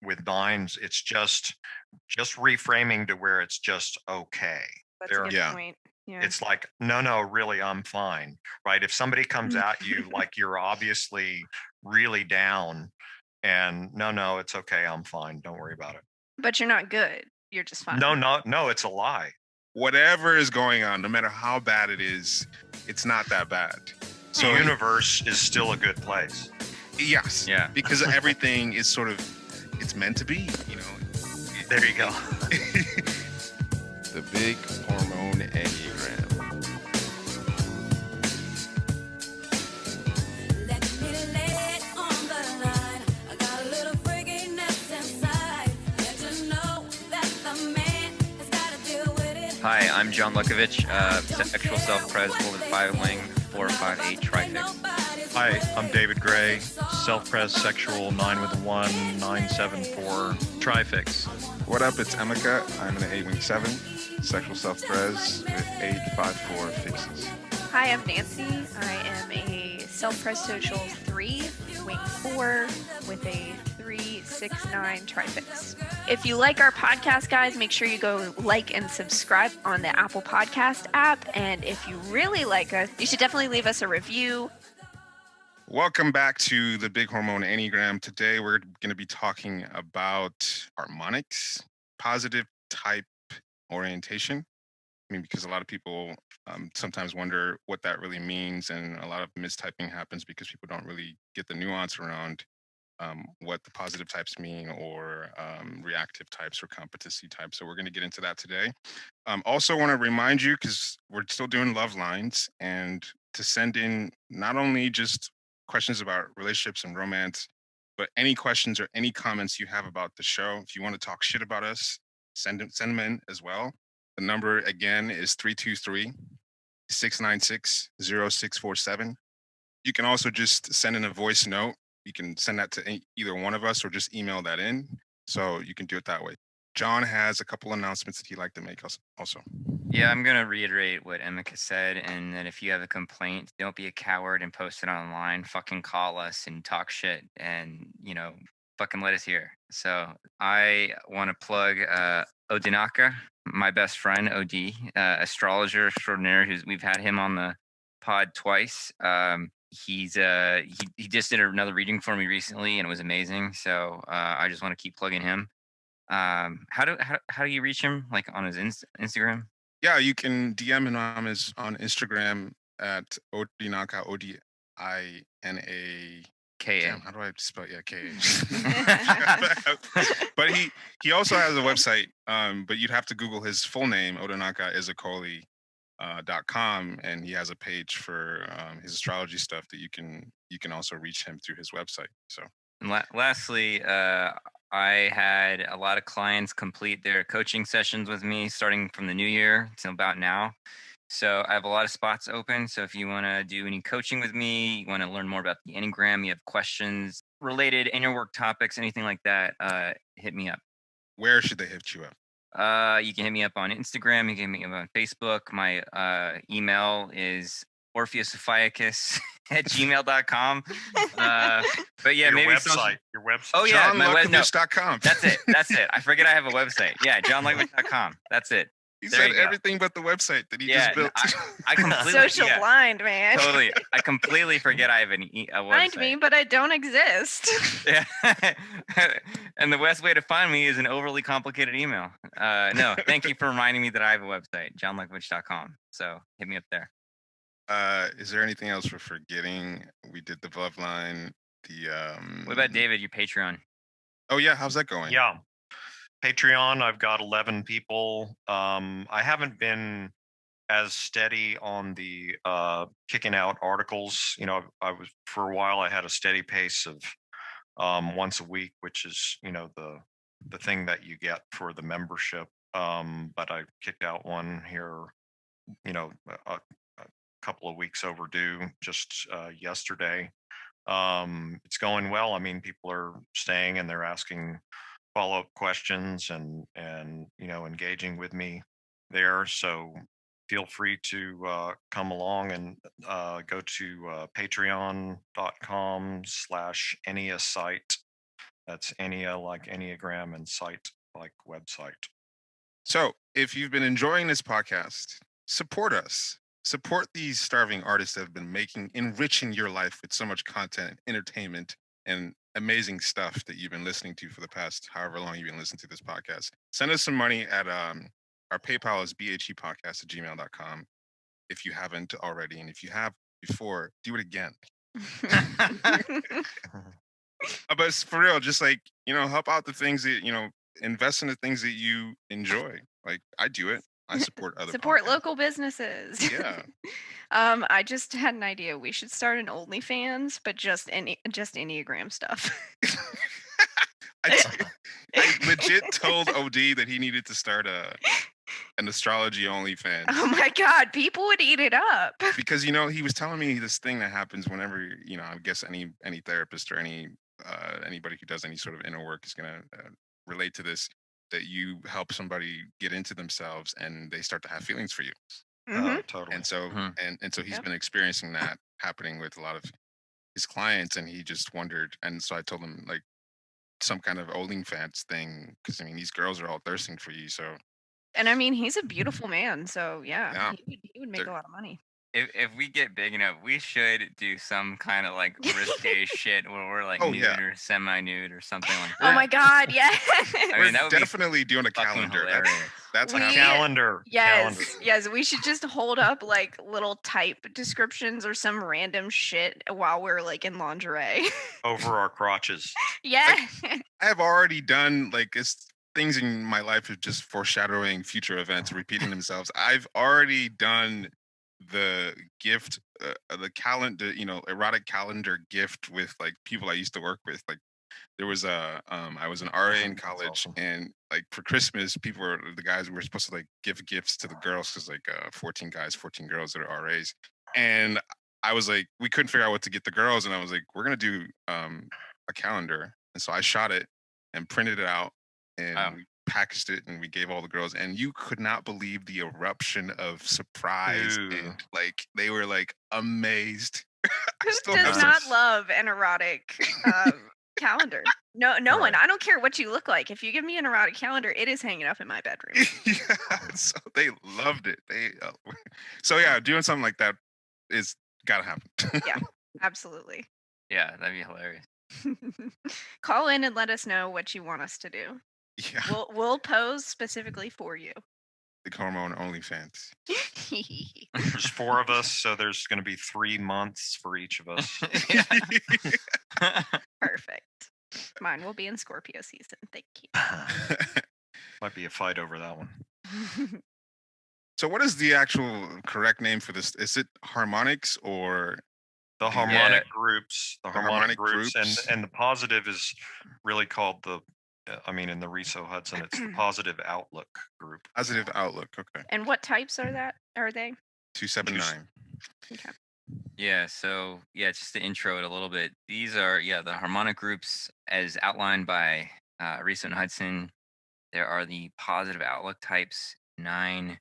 with nines, it's just reframing to where it's just okay. That's a They're good Yeah. point. Yeah. It's like, no, really, I'm fine. Right. If somebody comes at you like you're obviously really down and no, it's okay, I'm fine. Don't worry about it. But you're not good. You're just fine. No, it's a lie. Whatever is going on, no matter how bad it is, it's not that bad. The universe is still a good place. Yes. Yeah. Because everything is sort of, it's meant to be, There you go. The Big Hormone Enneagram. Let me lay it on the line. I got a little freakiness inside. Let you know that the man has got to deal with it. Hi, I'm John Lukovich, sexual self-pres, golden 5-wing, 458 trifix. Hi, I'm David Gray, self-pres sexual 9 with a 1, 974 trifix. What up? It's Emeka. I'm an 8-wing 7, sexual self-pres with 854 fixes. Hi, I'm Nancy. I am a self-pres social 3, wing 4, with a 369 trifix. If you like our podcast, guys, make sure you go like and subscribe on the Apple Podcast app. And if you really like us, you should definitely leave us a review. Welcome back to the Big Hormone Enneagram. Today we're going to be talking about harmonics, positive type orientation. I mean, because a lot of people sometimes wonder what that really means, and a lot of mistyping happens because people don't really get the nuance around what the positive types mean, or reactive types, or competency types. So we're going to get into that today. Also want to remind you, because we're still doing love lines, and to send in not only just questions about relationships and romance, but any questions or any comments you have about the show. If you want to talk shit about us, send them in as well. The number again is 323-696-0647. You can also just send in a voice note. You can send that to either one of us, or just email that in. So you can do it that way. John has a couple announcements that he'd like to make also. Yeah, I'm going to reiterate what Emeka said, and that if you have a complaint, don't be a coward and post it online. Fucking call us and talk shit, and, fucking let us hear. So I want to plug Odinaka, my best friend, OD, astrologer extraordinaire, we've had him on the pod twice. He just did another reading for me recently, and it was amazing. So I just want to keep plugging him. How do you reach him? Like on his Instagram? Yeah, you can DM him on Instagram at Odinaka, Odina. K-A. How do I spell it? Yeah, K-A. But he also has a website, but you'd have to Google his full name, odinakaizakoli.com, and he has a page for his astrology stuff that you can also reach him through his website. So, and lastly, I had a lot of clients complete their coaching sessions with me starting from the new year till about now. So I have a lot of spots open. So if you want to do any coaching with me, you want to learn more about the Enneagram, you have questions related inner work topics, anything like that, hit me up. Where should they hit you up? You can hit me up on Instagram. You can hit me up on Facebook. My email is orpheusophiacus@gmail.com. But yeah, Your maybe website. Your website. Oh yeah, JohnLukovich.com. That's it. I forget I have a website. Yeah, JohnLukovich.com. That's it. He There said you go. everything but the website that he just built. I completely Social blind, man. Totally. I completely forget I have a website. Find me, but I don't exist. Yeah. And the best way to find me is an overly complicated email. No, thank you for reminding me that I have a website, johnlukovich.com. So hit me up there. Is there anything else we're forgetting? We did the love line. What about David, your Patreon? Oh yeah, how's that going? Yeah. Patreon, I've got 11 people. I haven't been as steady on the kicking out articles. I was, for a while, I had a steady pace of once a week, which is, the thing that you get for the membership. But I kicked out one here, a couple of weeks overdue, just yesterday. It's going well. I mean, people are staying and they're asking follow-up questions and engaging with me there. So feel free to come along and go to patreon.com/enneasite. That's Ennea like Enneagram and site like website. So if you've been enjoying this podcast, support us. Support these starving artists that have been enriching your life with so much content, entertainment, and amazing stuff that you've been listening to for the past however long you've been listening to this podcast. Send us some money at our PayPal is bhepodcast@gmail.com if you haven't already. And if you have before, do it again. But it's for real, just like, help out the things that, invest in the things that you enjoy. Like I do it. I support other Support podcasts. local businesses. Yeah. I just had an idea. We should start an OnlyFans, but just Enneagram stuff. I legit told OD that he needed to start an astrology OnlyFans. Oh my God, people would eat it up. Because he was telling me this thing that happens whenever I guess any therapist or anybody who does any sort of inner work is going to relate to this, that you help somebody get into themselves and they start to have feelings for you. Mhm. Totally. And so and so he's Yep. been experiencing that happening with a lot of his clients, and he just wondered. And so I told him like some kind of OnlyFans thing, because these girls are all thirsting for you. So And I mean, he's a beautiful man, so yeah, Yeah. he would make They're- a lot of money. If we get big enough, we should do some kind of like risque shit where we're like Oh, nude yeah. or semi-nude or something like Oh that. my God, yeah. I we're mean, that would be definitely doing a fucking calendar. hilarious. That's We- happening. Calendar. Yes, we should just hold up like little type descriptions or some random shit while we're like in lingerie. Over our crotches. Yeah. I have already done things in my life of just foreshadowing future events repeating themselves. I've already done the gift, the calendar, erotic calendar gift with like people I used to work with. Like there was I was an RA in That's college, awesome. and like for Christmas, the guys were supposed to like give gifts to the girls, because like 14 guys, 14 girls that are RAs, and I was like, we couldn't figure out what to get the girls, and I was like, we're gonna do a calendar, and so I shot it and printed it out, and Wow. we packaged it, and we gave all the girls, and you could not believe the eruption of surprise, Ooh. and like they were like amazed. I Who still does have not some- love an erotic calendar? No one. Right. I don't care what you look like. If you give me an erotic calendar, it is hanging up in my bedroom. Yeah, so they loved it. So yeah, doing something like that is gotta happen. Absolutely. Yeah, that'd be hilarious. Call in and let us know what you want us to do. Yeah, We'll pose specifically for you. the hormone OnlyFans. There's 4 of us, so there's going to be 3 months for each of us. Perfect. Mine will be in Scorpio season. Thank you. Might be a fight over that one. So what is the actual correct name for this? Is it harmonics or The Yeah. harmonic groups, the harmonic harmonic groups, groups. and the positive is really called in the Riso Hudson, it's the Positive Outlook group. positive outlook? Okay, And what types are they? 279. Okay. Yeah, so just to intro it a little bit. These are the harmonic groups as outlined by Riso and Hudson. There are the positive outlook types 9,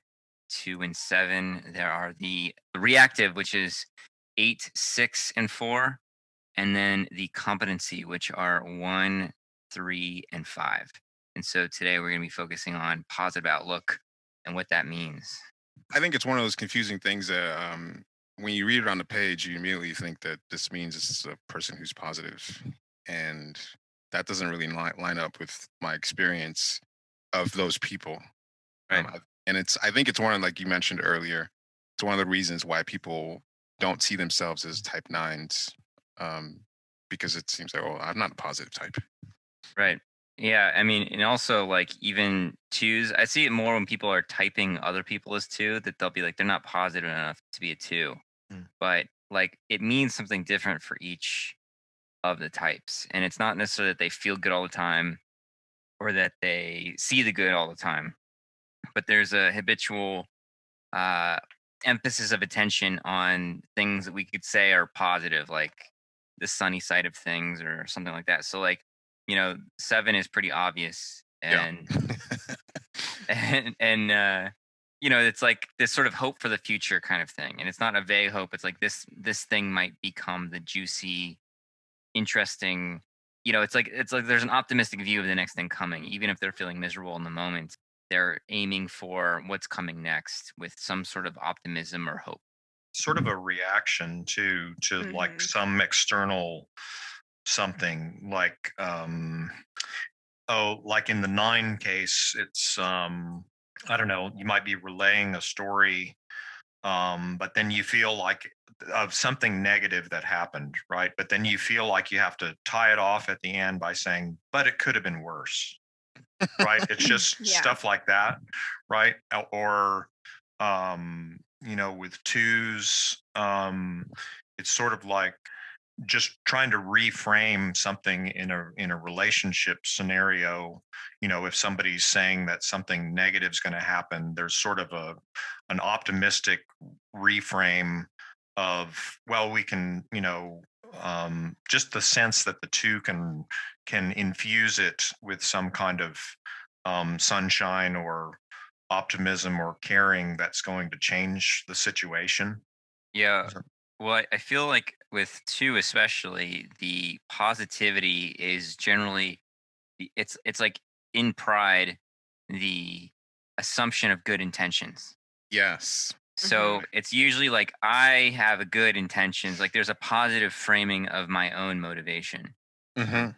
2, and 7. There are the reactive, which is 8, 6, and 4, and then the competency, which are 1, 3, and 5. And so today we're going to be focusing on positive outlook and what that means. I think it's one of those confusing things that when you read it on the page, you immediately think that this means it's a person who's positive, and that doesn't really line up with my experience of those people. Right. I think it's one of, like you mentioned earlier, it's one of the reasons why people don't see themselves as type 9s, because it seems like, oh, I'm not a positive type. Right. Yeah. I mean, and also like even 2s, I see it more when people are typing other people as 2, that they'll be like, they're not positive enough to be a 2. But like it means something different for each of the types. And it's not necessarily that they feel good all the time or that they see the good all the time, but there's a habitual emphasis of attention on things that we could say are positive, like the sunny side of things or something like that. So like, 7 is pretty obvious, and and it's like this sort of hope for the future kind of thing, and it's not a vague hope. It's like this thing might become the juicy, interesting, it's like there's an optimistic view of the next thing coming, even if they're feeling miserable in the moment. They're aiming for what's coming next with some sort of optimism or hope. Sort of a reaction to like some external something, like like in the 9 case, it's I don't know, you might be relaying a story, but then you feel like of something negative that happened, right? But then you feel like you have to tie it off at the end by saying, but it could have been worse, right? It's just Yeah. stuff like that, right? Or with 2s, it's sort of like just trying to reframe something in a relationship scenario. If somebody's saying that something negative is going to happen, there's sort of an optimistic reframe of, well, we can, just the sense that the 2 can infuse it with some kind of sunshine or optimism or caring that's going to change the situation. Yeah. Well, I feel like with 2 especially, the positivity is generally it's like in pride, the assumption of good intentions. Yes. So it's usually like I have a good intentions, like there's a positive framing of my own motivation. Hmm.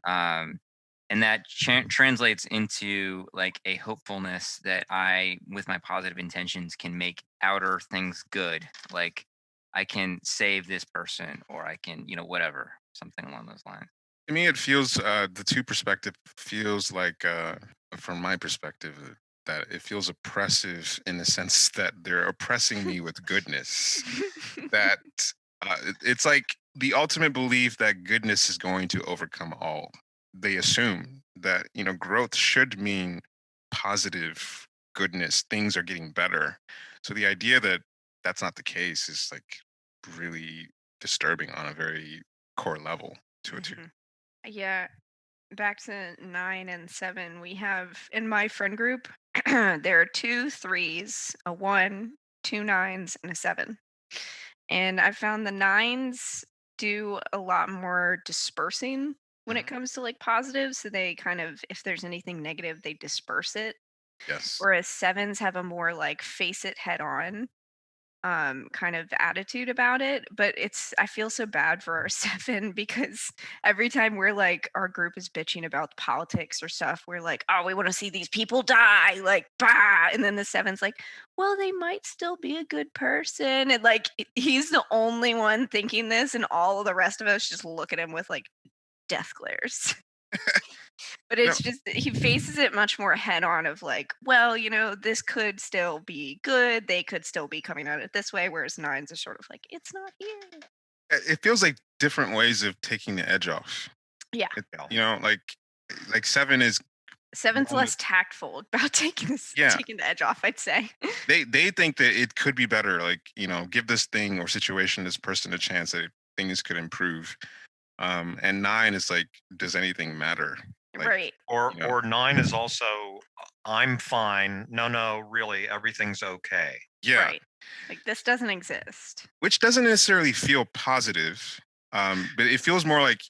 And that translates into like a hopefulness that I, with my positive intentions, can make outer things good. Like I can save this person, or I can, whatever, something along those lines. To me, it feels the 2 perspective feels like, from my perspective, that it feels oppressive in the sense that they're oppressing me with goodness. That it's like the ultimate belief that goodness is going to overcome all. They assume that growth should mean positive goodness. Things are getting better. So the idea that that's not the case is like really disturbing on a very core level to a 2. Yeah. Back to 9 and 7, we have in my friend group, there are 2 3s, a 1, 2 9s, and a 7. And I found the 9s do a lot more dispersing when it Mhm. comes to like positives. So they kind of, if there's anything negative, they disperse it. Yes. Whereas 7s have a more like face it head on kind of attitude about it. But I feel so bad for our 7 because every time we're like our group is bitching about politics or stuff, we're like, oh, we want to see these people die, like bah. And then the 7's like, well, they might still be a good person. And like he's the only one thinking this, and all of the rest of us just look at him with like death glares. But No, it's just that he faces it much more head on of like, well, this could still be good. They could still be coming at it this way. Whereas 9s are sort of like, it's not here. it feels like different ways of taking the edge off. Yeah. It, Yeah. like 7 is 7's one less tactful about yeah. taking the edge off, I'd say. They think that it could be better. Like give this thing or situation, this person a chance that things could improve. And 9 is like, does anything matter? Like Right. Or you know, or 9 is also, I'm fine. No, really, everything's okay. yeah, Right. Like this doesn't exist. which doesn't necessarily feel positive. But it feels more like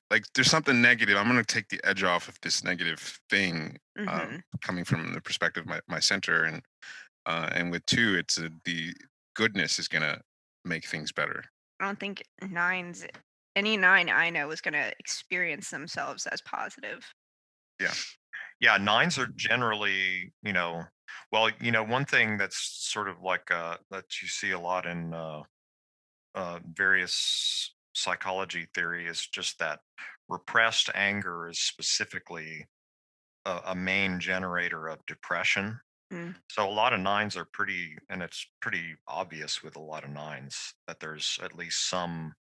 like there's something negative. I'm going to take the edge off of this negative thing, Hmm. coming from the perspective of my center, and with 2, it's the goodness is going to make things better. I don't think 9s, any 9 I know is going to experience themselves as positive. Yeah, 9s are generally, well, one thing that's sort of like that you see a lot in various psychology theory is just that repressed anger is specifically a main generator of depression. Mm. So a lot of 9s are pretty, and it's pretty obvious with a lot of 9s that there's at least some,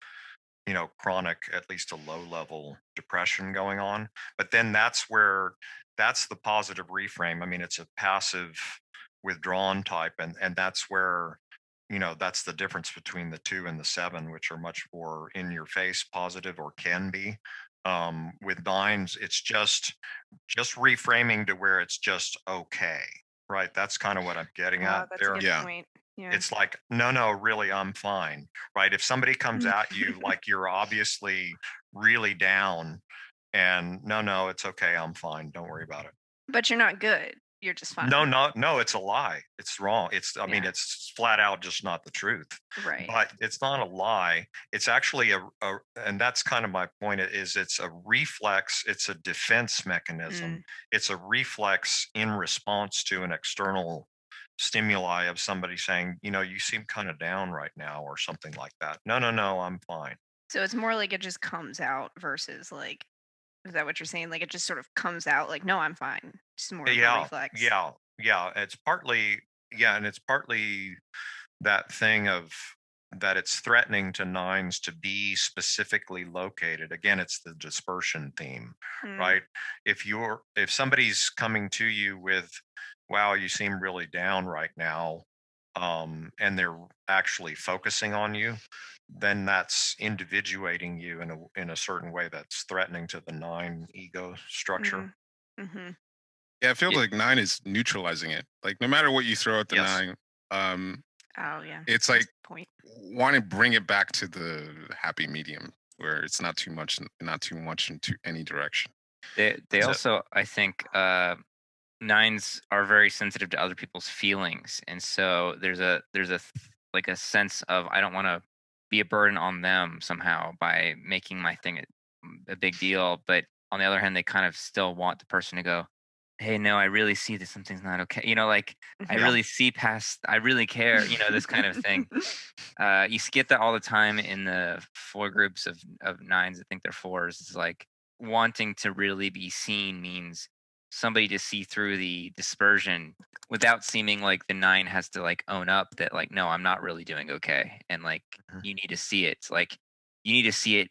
chronic, at least a low level depression going on. But then that's the positive reframe. I mean, it's a passive withdrawn type, and that's where, that's the difference between the 2 and the 7, which are much more in your face positive, or can be. With 9s, it's just reframing to where it's just okay, right? That's kind of what I'm getting Oh, at that's a there. good Yeah. point. Yeah. It's like, no, really, I'm fine, right? If somebody comes Mm. at you like you're obviously really down, And no, it's okay. I'm fine. Don't worry about it. But you're not good. You're just fine. No, it's a lie. It's wrong. I mean, Yeah. it's flat out just not the truth. Right. But it's not a lie. It's actually and that's kind of my point is it's a reflex. It's a defense mechanism. It's a reflex in response to an external stimuli of somebody saying, you seem kind of down right now or something like that. No, I'm fine. So it's more like it just comes out versus like, is that what you're saying? Like it just sort of comes out like, no, I'm fine. Just more of a Yeah, reflex. yeah. It's partly, and it's partly that thing of that it's threatening to nines to be specifically located. Again, it's the dispersion theme, Mm. right? If somebody's coming to you with, wow, you seem really down right now, and they're actually focusing on you, then that's individuating you in a certain way that's threatening to the nine ego structure. Mm-hmm. Yeah, it feels Yeah. like 9 is neutralizing it. Like no matter what you throw at the Yes. 9, Oh yeah. it's That's like the point. want to bring it back to the happy medium where it's not too much into any direction. They That's it. also, I think, nines are very sensitive to other people's feelings, and so like a sense of I don't want to be a burden on them somehow by making my thing a big deal. But on the other hand, they kind of still want the person to go, "Hey, no, I really see that something's not okay." Like I Yeah. really see past. I really care. This kind of thing. You get that all the time in the four groups of nines. I think they're fours. It's like wanting to really be seen means somebody to see through the dispersion without seeming like the nine has to like own up that like no, I'm not really doing okay, and like Mhm. you need to see it. Like you need to see it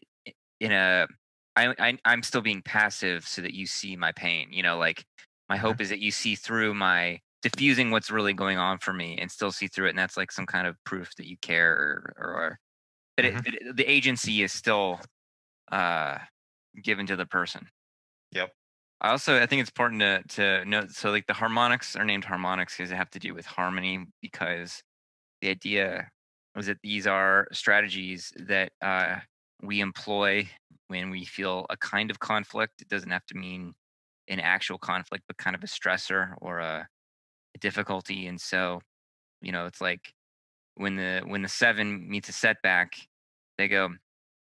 in a. I'm still being passive so that you see my pain. Like my hope is that you see through my diffusing what's really going on for me and still see through it, and that's like some kind of proof that you care or but, Mhm. the agency is still given to the person. Yep. I think it's important to note, so like the harmonics are named harmonics because they have to do with harmony, because the idea was that these are strategies that we employ when we feel a kind of conflict. It doesn't have to mean an actual conflict, but kind of a stressor or a difficulty. And so, it's like when the seven meets a setback, they go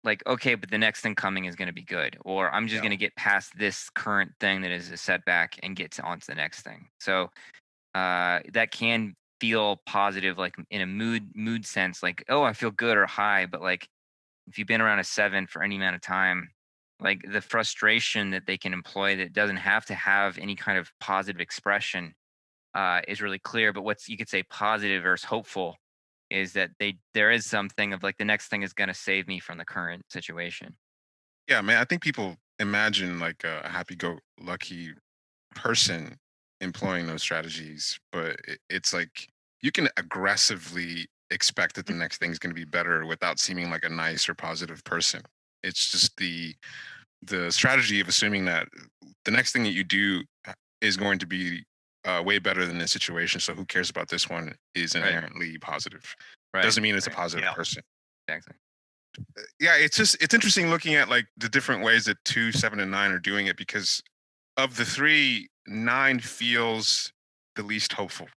like, okay, but the next thing coming is going to be good, or I'm just Yeah. going to get past this current thing that is a setback and get onto the next thing. So that can feel positive, like in a mood sense, like, oh, I feel good or high. But like if you've been around a seven for any amount of time, like the frustration that they can employ that doesn't have to have any kind of positive expression is really clear. But what's, you could say, positive versus hopeful is that there is something of like the next thing is going to save me from the current situation. Yeah, man, I think people imagine like a happy-go-lucky person employing those strategies, but it's like you can aggressively expect that the next thing is going to be better without seeming like a nice or positive person. It's just the strategy of assuming that the next thing that you do is going to be way better than this situation. So who cares about this one is Right. inherently positive. Right. Doesn't mean it's a Right. positive Yeah. person. Exactly. Yeah, it's interesting looking at like the different ways that 2, 7, and 9 are doing it, because of the three, 9 feels the least hopeful.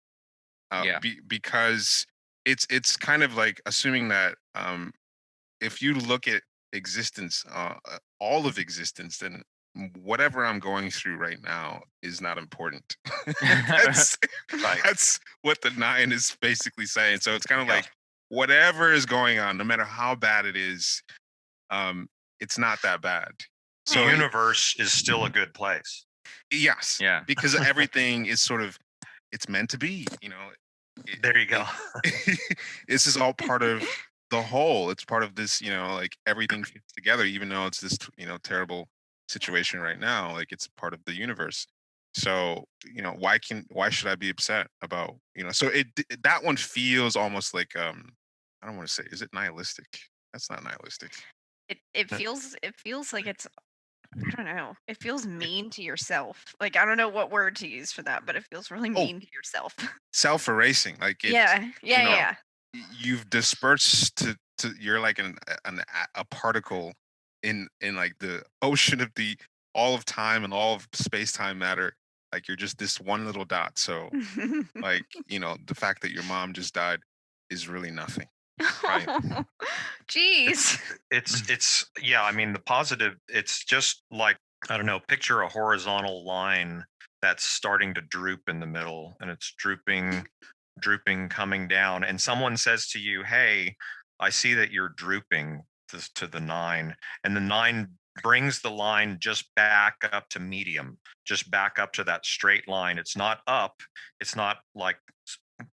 Yeah. Because it's kind of like assuming that if you look at existence, all of existence, then whatever I'm going through right now is not important. that's Right. that's what the 9 is basically saying. So it's kind of Yeah. like whatever is going on, no matter how bad it is, um, it's not that bad. The So universe is still a good place. yes, Yeah. because everything is sort of it's meant to be. There you go. This is all part of the whole. It's part of this, like everything fits together, even though it's this, terrible situation right now. Like it's part of the universe. So, why should I be upset about, so that one feels almost like, I don't want to say, is it nihilistic? That's not nihilistic. It feels like it's, I don't know. It feels mean to yourself. Like I don't know what word to use for that, but it feels really Oh, mean to yourself. Self-erasing. Like it's, Yeah. you know, Yeah. you've dispersed to you're like a particle in like the ocean of the all of time and all of space-time matter, like you're just this one little dot. So like, the fact that your mom just died is really nothing. Right. Jeez. It's yeah, I mean the positive, it's just like, I don't know, picture a horizontal line that's starting to droop in the middle, and it's drooping, coming down, and someone says to you, hey, I see that you're drooping to the 9, and the 9 brings the line just back up to medium, just back up to that straight line. It's not up, it's not like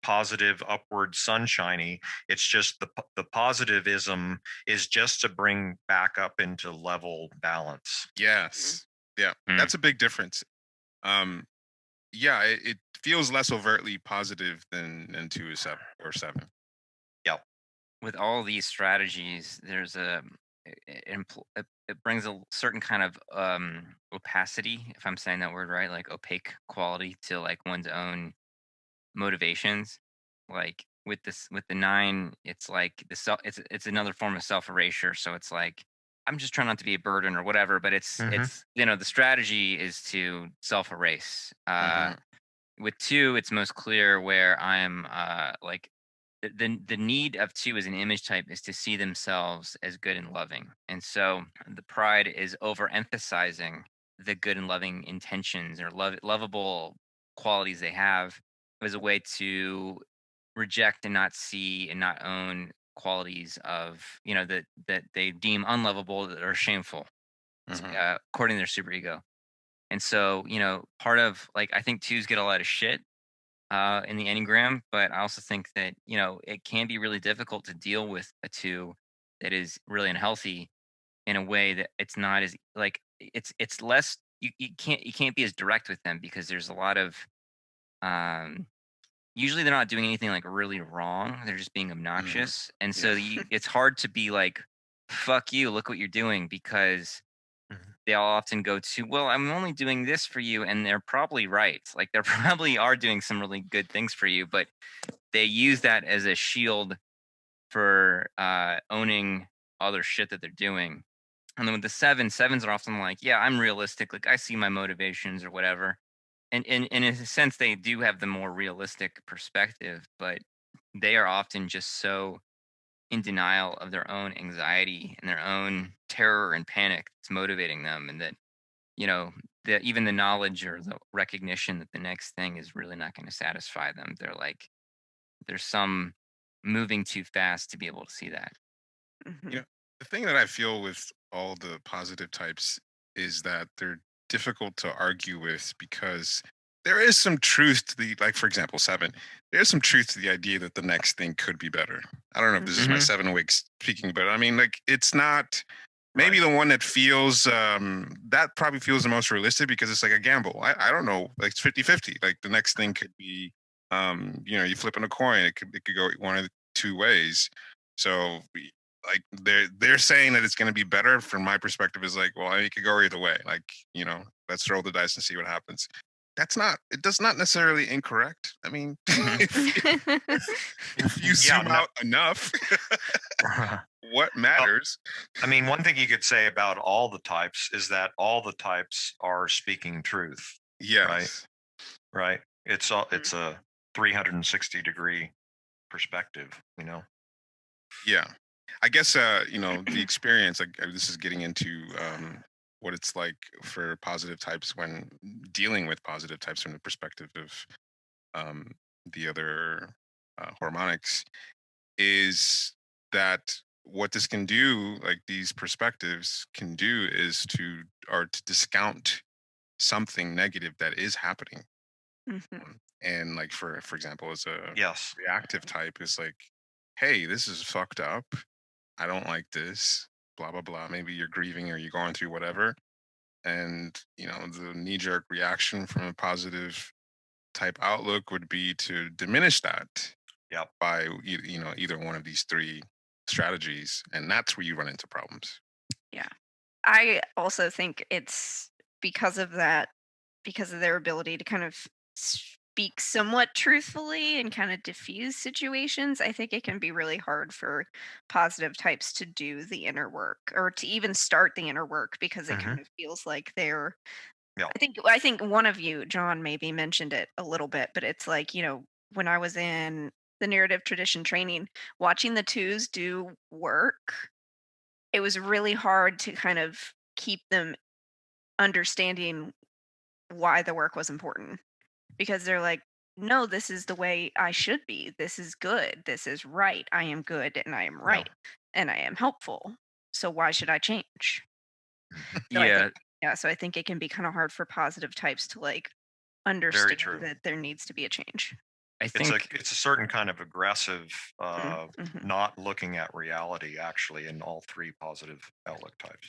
positive upward sunshiny. It's just the positivism is just to bring back up into level balance. Yes. Yeah. Mm. That's a big difference. Yeah, it feels less overtly positive than 2 is 7 or 7. With all these strategies, there's it brings a certain kind of opacity, if I'm saying that word right, like opaque quality to like one's own motivations. Like with the 9, it's like it's another form of self erasure. So it's like I'm just trying not to be a burden or whatever, but Mhm. it's the strategy is to self erase. Mhm. With 2, it's most clear where I'm like the need of 2 as an image type is to see themselves as good and loving. And so the pride is overemphasizing the good and loving intentions or lovable qualities they have as a way to reject and not see and not own qualities of that they deem unlovable that are shameful, Mhm. according to their superego. And so part of like I think 2s get a lot of shit in the Enneagram, but I also think that, it can be really difficult to deal with a 2 that is really unhealthy in a way that it's not as like it's less you can't be as direct with them because there's a lot of um usually they're not doing anything like really wrong. They're just being Mhm. obnoxious. And so Yeah. it's hard to be like, fuck you, look what you're doing because Mhm. they all often go to, well, I'm only doing this for you. And they're probably right. Like they probably are doing some really good things for you, but they use that as a shield for owning other shit that they're doing. And then with the sevens are often like, yeah, I'm realistic. Like I see my motivations or whatever. And in a sense, they do have the more realistic perspective, but they are often just so in denial of their own anxiety and their own terror and panic that's motivating them, and that you know even the knowledge or the recognition that the next thing is really not going to satisfy them. They're like there's some moving too fast to be able to see that. You Mhm. know, the thing that I feel with all the positive types is that they're difficult to argue with because there is some truth to the, like, for example, 7. There's some truth to the idea that the next thing could be better. I don't know if this is my Mhm. Hmm. 7 awake speaking, but I mean, like, it's not maybe Right. the one that feels that probably feels the most realistic because it's like a gamble. I don't know, like it's 50-50. Like the next thing could be you flipping a coin, it could go one of the two ways. So like they're saying that it's going to be better. From my perspective is like, well, it could go either way. Like, let's roll the dice and see what happens. It does not necessarily incorrect. I mean, Hmm. if you Yeah, zoom no. out enough, what Well, matters? I mean, one thing you could say about all the types is that all the types are speaking truth, right? Yes. Right. It's a 360-degree perspective. Yeah. I guess the experience, like, this is getting into what it's like for positive types when dealing with positive types from the perspective of um the other harmonics, is that what this can do, like these perspectives can do, is to discount something negative that is happening. Mhm. And like for example, as a Yes. reactive type is like, hey, this is fucked up, I don't like this, blah blah blah. Maybe you're grieving or you're going through whatever, and the knee jerk reaction from a positive type outlook would be to diminish that Yep. by either one of these three strategies, and that's where you run into problems. Yeah. I also think it's because of that, because of their ability to kind of speak somewhat truthfully and kind of diffuse situations, I think it can be really hard for positive types to do the inner work or to even start the inner work because it Hmm. kind of feels like they're Yeah. I think one of you, John, maybe mentioned it a little bit, but it's like, when I was in the narrative tradition training, watching the twos do work, it was really hard to kind of keep them understanding why the work was important because they're like, no, this is the way I should be. This is good. This is right. I am good and I am Yeah. right and I am helpful. So why should I change? So I think, Yeah, yeah, so I think it can be kind of hard for positive types to like Very understand true. that there needs to be a change. I It's a think it's a certain kind of aggressive, Mm-hmm. not looking at reality actually in all three positive outlook types.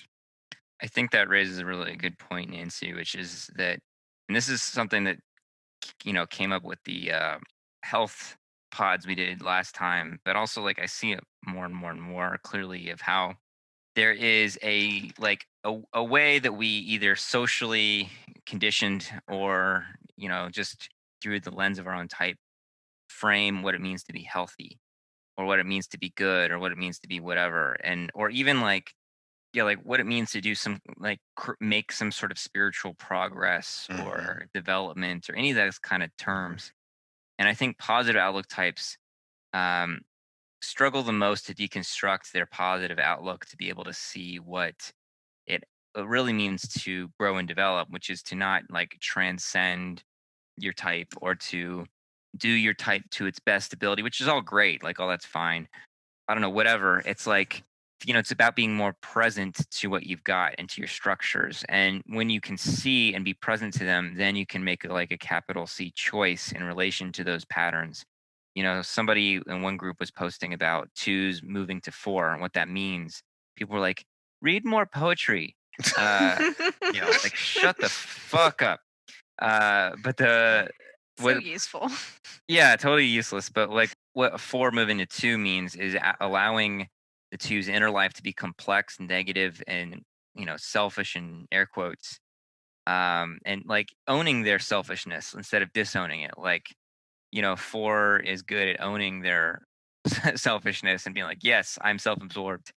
I think that raises a really good point, Nancy, which is that, and this is something that came up with the health pods we did last time, but also like I see it more and more and more clearly of how there is a way that we either socially conditioned or just through the lens of our own type frame what it means to be healthy or what it means to be good or what it means to be whatever, and or even like yeah, like what it means to do some like make some sort of spiritual progress Hmm. or development or any of those kind of terms. And I think positive outlook types um, struggle the most to deconstruct their positive outlook to be able to see what it really means to grow and develop, which is to not like transcend your type or to do your type to its best ability, which is all great. Like, oh, that's fine. I don't know, whatever. It's like, it's about being more present to what you've got and to your structures. And when you can see and be present to them, then you can make like a capital C choice in relation to those patterns. Somebody in one group was posting about twos moving to four and what that means. People were like, read more poetry. Uh, Yeah. like, shut the fuck up. But So what useful. yeah, totally useless. But like what a four moving to two means is allowing the two's inner life to be complex, negative, and selfish in air quotes. And like owning their selfishness instead of disowning it. Like, four is good at owning their selfishness and being like, yes, I'm self-absorbed.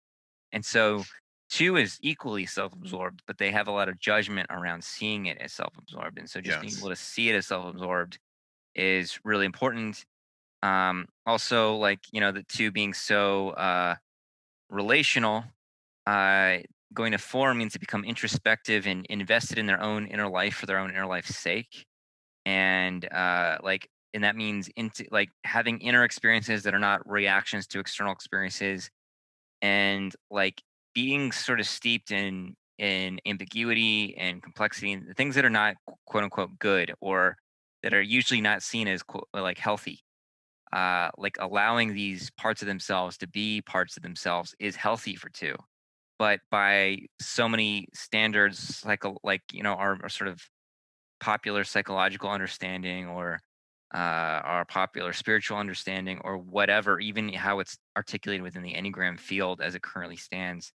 And so two is equally self-absorbed, but they have a lot of judgment around seeing it as self-absorbed. And so just being able Yes. to see it as self-absorbed is really important. Also, like, the two being so relational, uh, going to four means to become introspective and invested in their own inner life for their own inner life's sake. And and that means into like having inner experiences that are not reactions to external experiences, and like being sort of steeped in ambiguity and complexity and the things that are not quote unquote good or that are usually not seen as like healthy. Like allowing these parts of themselves to be parts of themselves is healthy for two. But by so many standards, like our sort of popular psychological understanding or our popular spiritual understanding or whatever, even how it's articulated within the Enneagram field as it currently stands,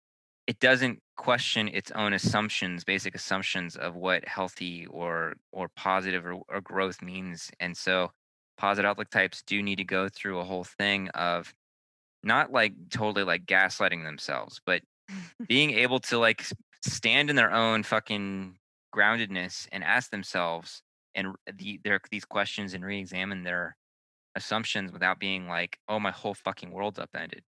it doesn't question its own assumptions, basic assumptions of what healthy or positive or growth means. And so positive outlook types do need to go through a whole thing of not like totally like gaslighting themselves, but being able to like stand in their own fucking groundedness and ask themselves these questions and re-examine their assumptions without being like, oh, my whole fucking world's upended.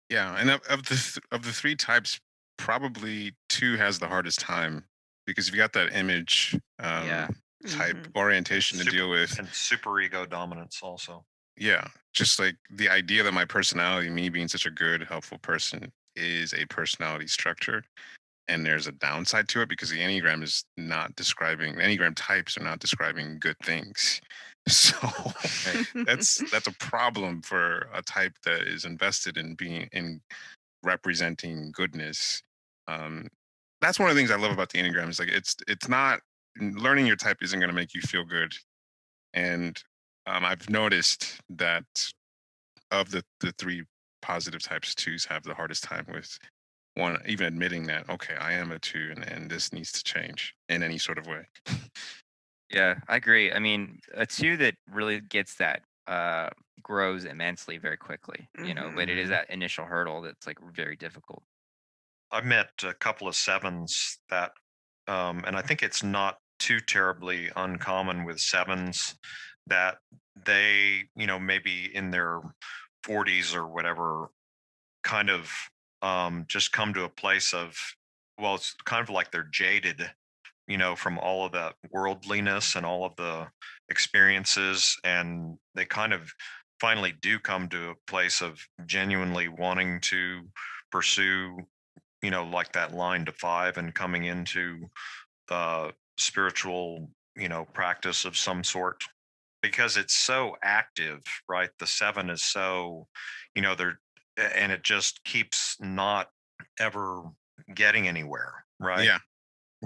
Yeah, and of the three types, probably two has the hardest time because you've got that image Yeah. type Hmm. And orientation to deal with. super ego dominance also. Yeah, just like the idea that my personality, me being such a good, helpful person, is a personality structure, and there's a downside to it because the enneagram is not describing enneagram types are not describing good things. So Right. that's a problem for a type that is invested in being in representing goodness. Um, that's one of the things I love about the enneagram is like it's not learning your type isn't going to make you feel good, and I've noticed that of the three positive types, twos have the hardest time with one even admitting that okay, I am a two, and this needs to change in any sort of way. Yeah, I agree. I mean, a 2 that really gets that grows immensely very quickly, but it is Mhm. that initial hurdle that's like very difficult. I've met a couple of 7s that, and I think it's not too terribly uncommon with 7s that they, maybe in their 40s or whatever, kind of just come to a place of, well, it's kind of like they're jaded, from all of that worldliness and all of the experiences. And they kind of finally do come to a place of genuinely wanting to pursue, like that line to 5 and coming into spiritual, practice of some sort, because it's so active, right? The 7 is so, they're, and it just keeps not ever getting anywhere, right? Yeah.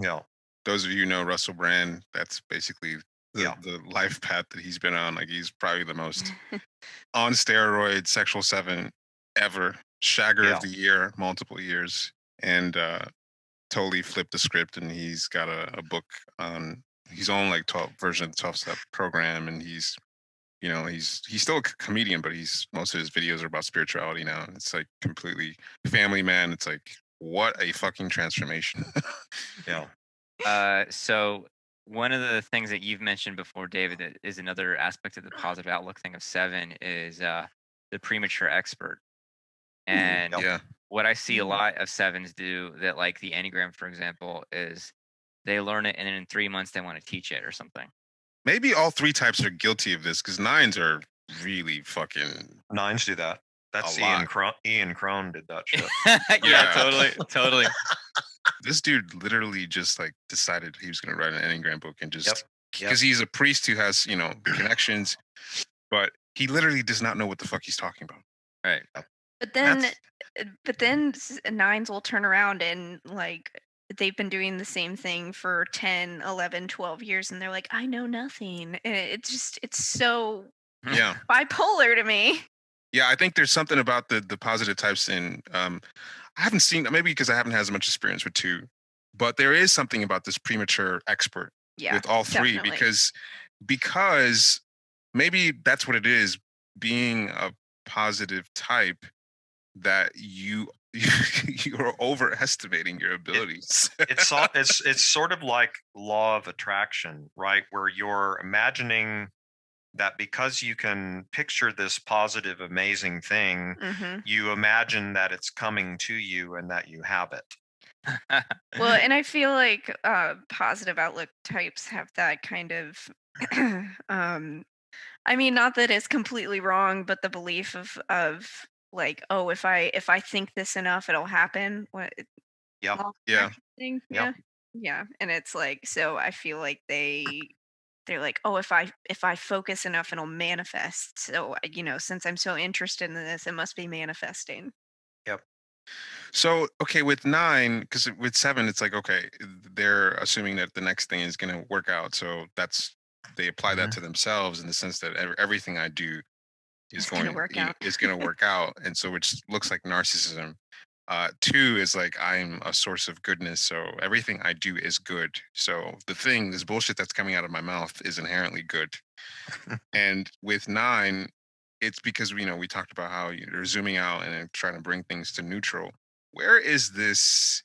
Yeah. Those of you who know Russell Brand, that's basically Yeah. the life path that he's been on. Like he's probably the most on steroids sexual 7 ever. Shagger of Yeah. the year, multiple years, and totally flipped the script. And he's got a book on his own like 12 version of the 12-step program, and he's still a comedian, but he's most of his videos are about spirituality now. And it's like completely family man. It's like what a fucking transformation. Yeah. So one of the things that you've mentioned before, David, that is another aspect of the positive outlook thing of 7 is the premature expert. And Yep. Yeah. what I see a Mhm. lot of 7s do that, like the Enneagram, for example, is they learn it and then in 3 months they want to teach it or something. Maybe all 3 types are guilty of this because 9s are really fucking 9s do that. a That's lot. Ian Crone did that shit. Yeah, Yeah. totally. This dude literally just like decided he was going to write an Enneagram book and Yep. just Yep. because he's a priest who has, connections, but he literally does not know what the fuck he's talking about. Right. But then, That's- nines will turn around and like they've been doing the same thing for 10, 11, 12 years and they're like, I know nothing. And it's so Yeah. bipolar to me. Yeah, I think there's something about the positive types in I haven't seen maybe because I haven't had as much experience with 2, but there is something about this premature expert Yeah, with all 3 definitely. because maybe that's what it is, being a positive type, that you're overestimating your abilities. It's sort of like law of attraction, right? Where you're imagining that because you can picture this positive, amazing thing, Hmm. you imagine that it's coming to you and that you have it. Well, and I feel like positive outlook types have that kind of um I mean, not that it's completely wrong, but the belief of like, oh, if I think this enough, it'll happen. What Yep. law of Yeah. attraction thing? Yep. Yeah, yeah. And it's like, so I feel like they're like, oh, if I focus enough, it'll manifest. So since I'm so interested in this, it must be manifesting. Yep. So, okay, with 9, because with 7, it's like, okay, they're assuming that the next thing is going to work out. So they apply that Mhm. to themselves in the sense that everything I do is It's gonna going, work out. is going to work out. And so, which looks like narcissism. 2 is like, I'm a source of goodness. So everything I do is good. So this bullshit that's coming out of my mouth is inherently good. And with 9, it's because we talked about how you're zooming out and then trying to bring things to neutral. Where is this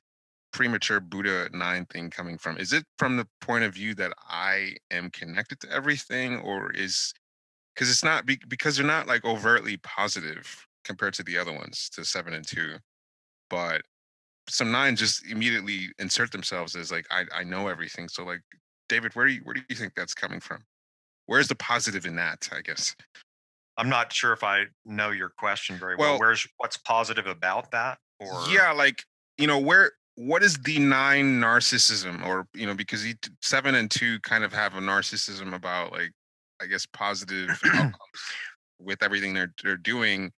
premature Buddha 9 thing coming from? Is it from the point of view that I am connected to everything, or is because it's not because they're not like overtly positive compared to the other ones, to 7 and 2, but some 9s just immediately insert themselves as like I know everything. So like, David, where do you think that's coming from? Where's the positive in that, I guess? I'm not sure if I know your question very well. Well, What's positive about that? Or yeah, like, what is the 9 narcissism, or because 7 and 2 kind of have a narcissism about, like, I guess, positive outcomes with everything they're doing,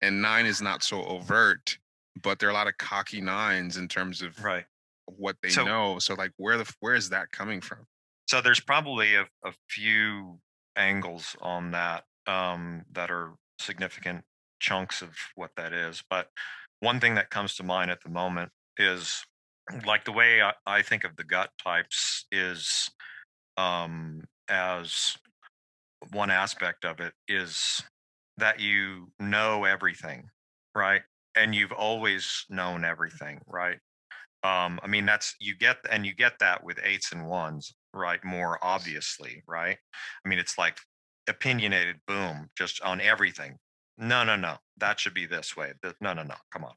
and 9 is not so overt, but there are a lot of cocky 9s in terms of right. what they So know. So like, where is that coming from? so there's probably a few angles on that, that are significant chunks of what that is. But one thing that comes to mind at the moment is, like, the way I think of the gut types is as one aspect of it is that you know everything, right? And you've always known everything, right? I mean, you get that with eights and ones, right? More obviously, right? I mean, it's like opinionated, boom, just on everything. No, no, no, that should be this way. No, no, no, come on,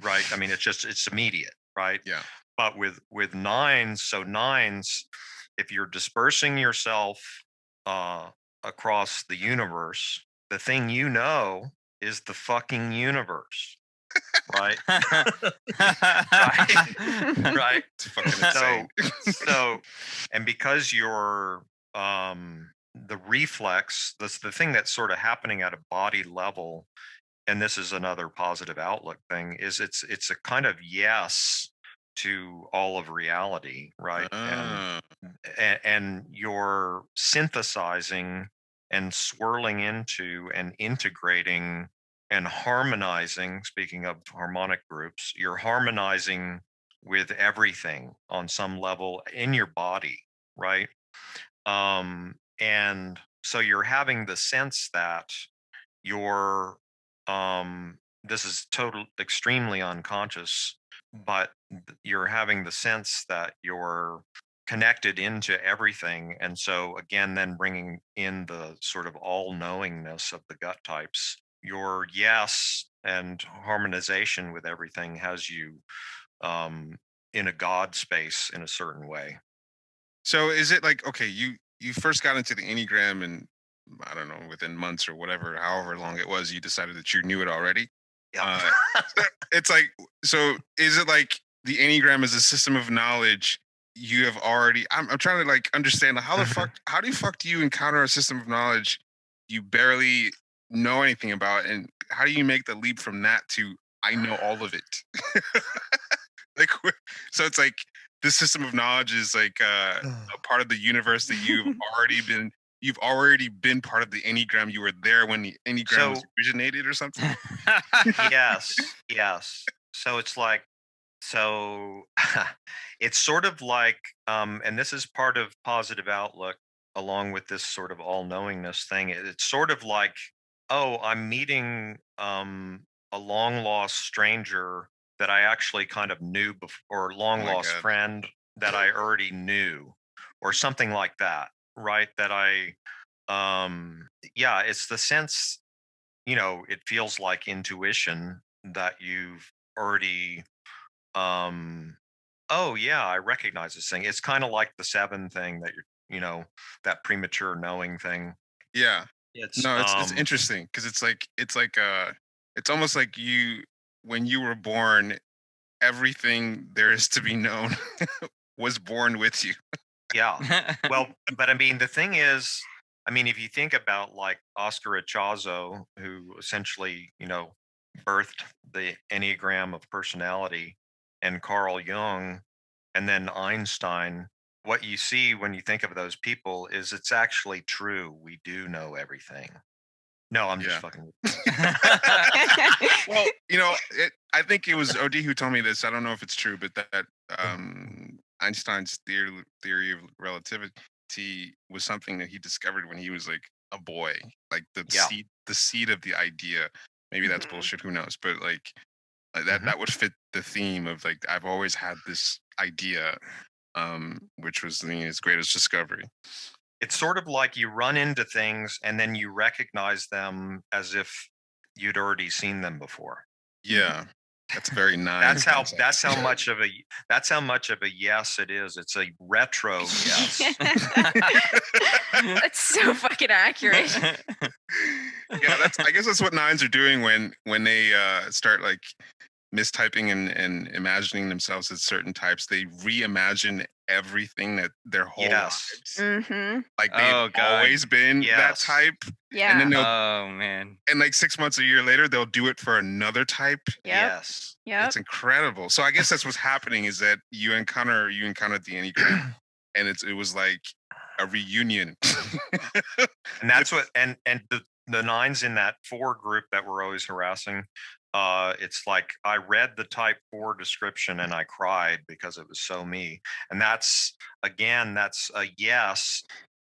right? I mean, it's immediate, right? Yeah. But with nines, so nines, if you're dispersing yourself uh, across the universe, the thing you know is the fucking universe, right? Right, right. It's fucking So, insane. so, and because you're the reflex, that's the thing that's sort of happening at a body level, and this is another positive outlook thing, is it's a kind of yes to all of reality, right? Ah, And you're synthesizing and swirling into and integrating and harmonizing. Speaking of harmonic groups, you're harmonizing with everything on some level in your body, right? And so you're having the sense that you're this is total extremely unconscious, but you're having the sense that you're connected into everything. And so again, then bringing in the sort of all knowingness of the gut types, your yes and harmonization with everything has you um in a god space in a certain way. so is it like, okay, you first got into the Enneagram and I don't know, within months or whatever, however long it was, you decided that you knew it already. Yeah. It's like, so is it like the Enneagram is a system of knowledge you have already? I'm trying to like understand how the fuck, how do you encounter a system of knowledge you barely know anything about, and how do you make the leap from that to I know all of it? Like, so it's like this system of knowledge is like a part of the universe that you've already been part of the Enneagram. You were there when the Enneagram was So originated or something. yes, yes. So it's like, so it's sort of like, and this is part of positive outlook, along with this sort of all knowingness thing. It's sort of like, oh, I'm meeting a long lost stranger that I actually kind of knew before, or Oh long my lost god. friend that I already knew, or something like that, right? That yeah, it's the sense, it feels like intuition that you've already, um, oh yeah, I recognize this thing. It's kind of like the seven thing that that premature knowing thing. Yeah. It's, No, it's interesting because it's almost like you when you were born, everything there is to be known was born with you. yeah. Well, but I mean, the thing is, I mean, if you think about like Oscar Ichazo, who essentially, birthed the Enneagram of personality, and Carl Jung, and then Einstein, what you see when you think of those people is it's actually true. We do know everything. No, I'm just Yeah. fucking. Well, I think it was OD who told me this. I don't know if it's true, but that Einstein's theory of relativity was something that he discovered when he was like a boy, like Yeah. the seed of the idea. Maybe that's Mhm. bullshit. Who knows? But like Mhm. that would fit the theme of like I've always had this idea, which was his greatest discovery. It's sort of like you run into things and then you recognize them as if you'd already seen them before. Yeah, that's a very nine That's how concept. that's how much of a that's how much of a yes it is. It's a retro yes. That's so fucking accurate. Yeah, I guess that's what nines are doing when they start like mistyping and imagining themselves as certain types. They reimagine everything that their whole Yes. lives, Mm-hmm. like they've Oh, God. always been that Yes. type. Yeah. And then they'll Oh man. and like 6 months, a year later, they'll do it for another type. Yep. Yes. Yep. It's incredible. So I guess that's what's happening is that you encountered the Enneagram, and it was like a reunion. And that's what and the nines in that four group that we're always harassing, it's like I read the type 4 description and I cried because it was so me. And that's a yes,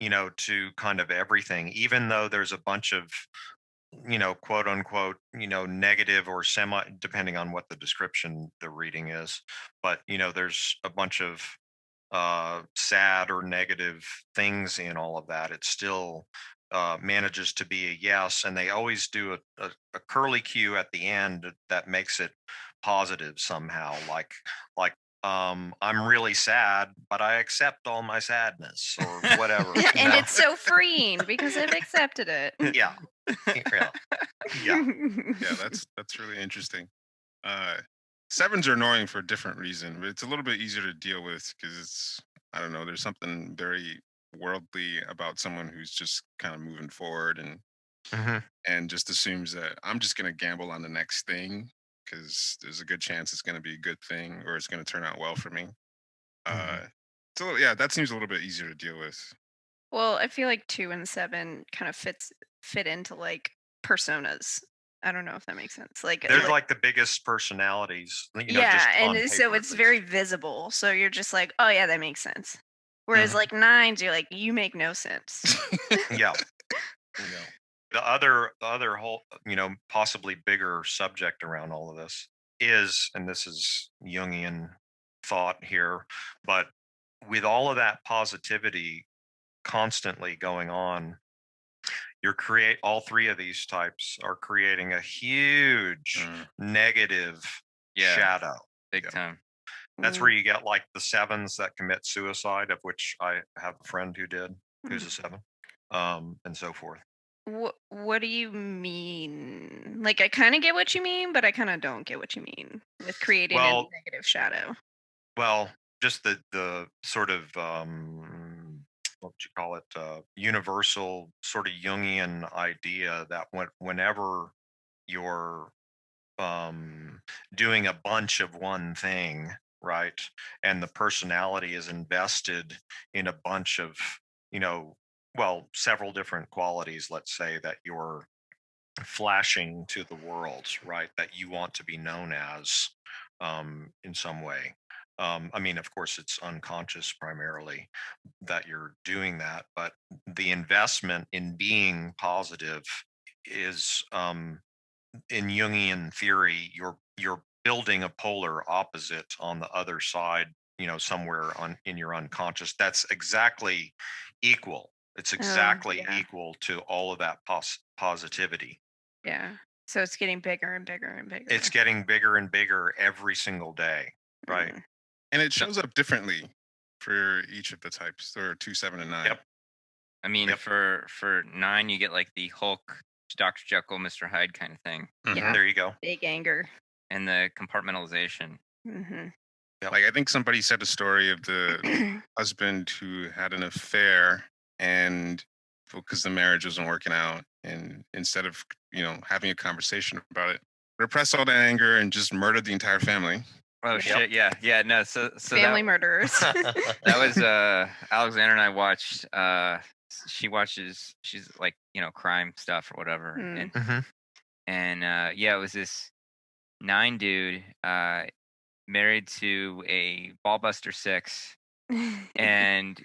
to kind of everything, even though there's a bunch of, quote unquote, negative or semi, depending on what the description the reading is. But, there's a bunch of sad or negative things in all of that. It still manages to be a yes, and they always do a curly Q at the end that makes it positive somehow. I'm really sad, but I accept all my sadness or whatever. And it's so freeing because I've accepted it. Yeah. Yeah. Yeah. Yeah, that's really interesting. Sevens are annoying for a different reason, but it's a little bit easier to deal with because it's, I don't know, there's something very worldly about someone who's just kind of moving forward Mhm. and just assumes that I'm just gonna gamble on the next thing because there's a good chance it's gonna be a good thing or it's gonna turn out well for me. Mhm. So yeah, that seems a little bit easier to deal with. Well, I feel like 2 and 7 kind of fit into like personas. I don't know if that makes sense. They're like the biggest personalities, yeah, just on and so paper, at it's very least. visible. So you're just like, oh yeah, that makes sense. Whereas Mhm. like 9s, you're like, you make no sense. Yeah. The other whole, possibly bigger subject around all of this is, and this is Jungian thought here, but with all of that positivity constantly going on, all three of these types are creating a huge Mm, negative Yeah, shadow. big Yeah. time. That's where you get like the 7s that commit suicide, of which I have a friend who did, who's a 7, and so forth. What do you mean? Like, I kind of get what you mean, but I kind of don't get what you mean with creating a Well, negative shadow. Well, just the sort of what would you call it? Universal sort of Jungian idea that whenever you're doing a bunch of one thing, right, and the personality is invested in a bunch of, you know, several different qualities. Let's say that you're flashing to the world, right? That you want to be known as in some way. I mean, of course, it's unconscious primarily that you're doing that, but the investment in being positive is, in Jungian theory, you're building a polar opposite on the other side, somewhere in your unconscious. That's exactly equal. It's Oh, exactly yeah. equal to all of that positivity. Yeah. So it's getting bigger and bigger and bigger. It's getting bigger and bigger every single day, right? Mm. and it So, shows up differently for each of the types. There are 2, 7, and 9. Yep. I mean, Yep. for 9, you get like the Hulk, Dr. Jekyll, Mr. Hyde kind of thing, Yeah. There you go. Big anger. and the compartmentalization. Hmm. Like I think somebody said a story of the husband who had an affair and because the marriage wasn't working out, and instead of having a conversation about it, repressed all that anger and just murdered the entire family. Oh Yep. shit, yeah, no. So Family murderers. that was Alexander and I watched. She's like crime stuff or whatever, Mm. and yeah, it was this 9 dude married to a ballbuster 6. And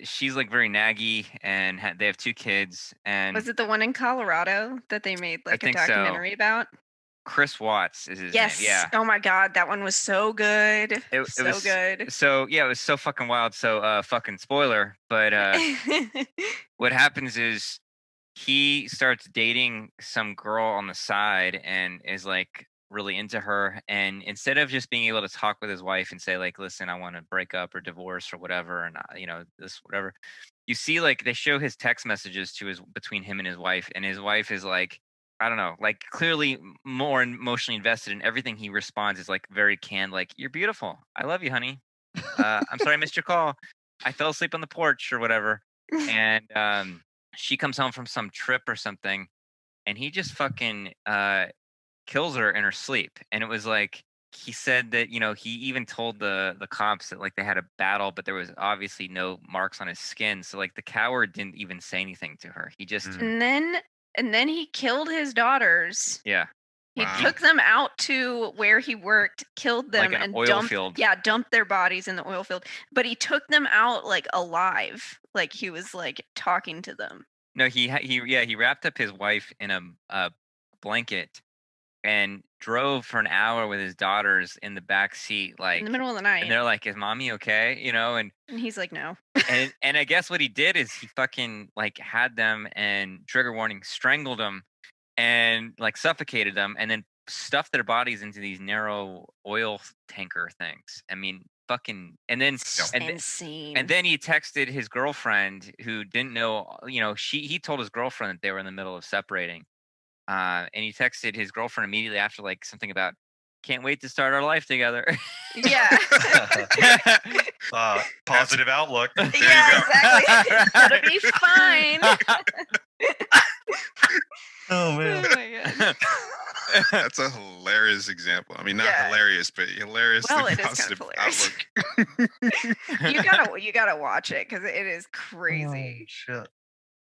she's like very naggy, and they have 2 kids. And Was it the one in Colorado that they made like a think so. documentary about? Chris Watts is his Yes. name. Yeah, Oh my God, that one was so good. it so was good. So yeah, it was so fucking wild. So fucking spoiler, but what happens is he starts dating some girl on the side and is like really into her, and instead of just being able to talk with his wife and say like, listen, I want to break up or divorce or whatever, and this whatever, you see like they show his text messages between him and his wife is like, I don't know, like clearly more emotionally invested in everything. He responds is like very canned, like, you're beautiful, I love you, honey, I'm sorry I missed your call, I fell asleep on the porch or whatever. And she comes home from some trip or something, and he just fucking kills her in her sleep. And it was like he said that he even told the cops that like they had a battle, but there was obviously no marks on his skin. So like the coward didn't even say anything to her. He just Mm. and then he killed his daughters. yeah. He Wow. took them out to where he worked, killed them, Like an and oil dumped. field. Yeah, dumped their bodies in the oil field. But he took them out like alive, like he was like talking to them. No, he wrapped up his wife in a blanket and drove for an hour with his daughters in the back seat, like, in the middle of the and night. they're like, "Is mommy okay?" You know, And he's like, no. and I guess what he did is he fucking like had them and trigger warning strangled them and like suffocated them and then stuffed their bodies into these narrow oil tanker things. I mean, fucking, and then and th- Insane. and then he texted his girlfriend who didn't know, you know, he told his girlfriend that they were in the middle of separating. And he texted his girlfriend immediately after, like something about, "Can't wait to start our life together." yeah. Positive outlook. you yeah, go. exactly. It'll be fine. Oh Oh man. my god. That's a hilarious example. I mean, not Yeah. hilarious, but hilariously Well, it is kind positive of hilarious. outlook. You gotta watch it because it is Oh, crazy. shit.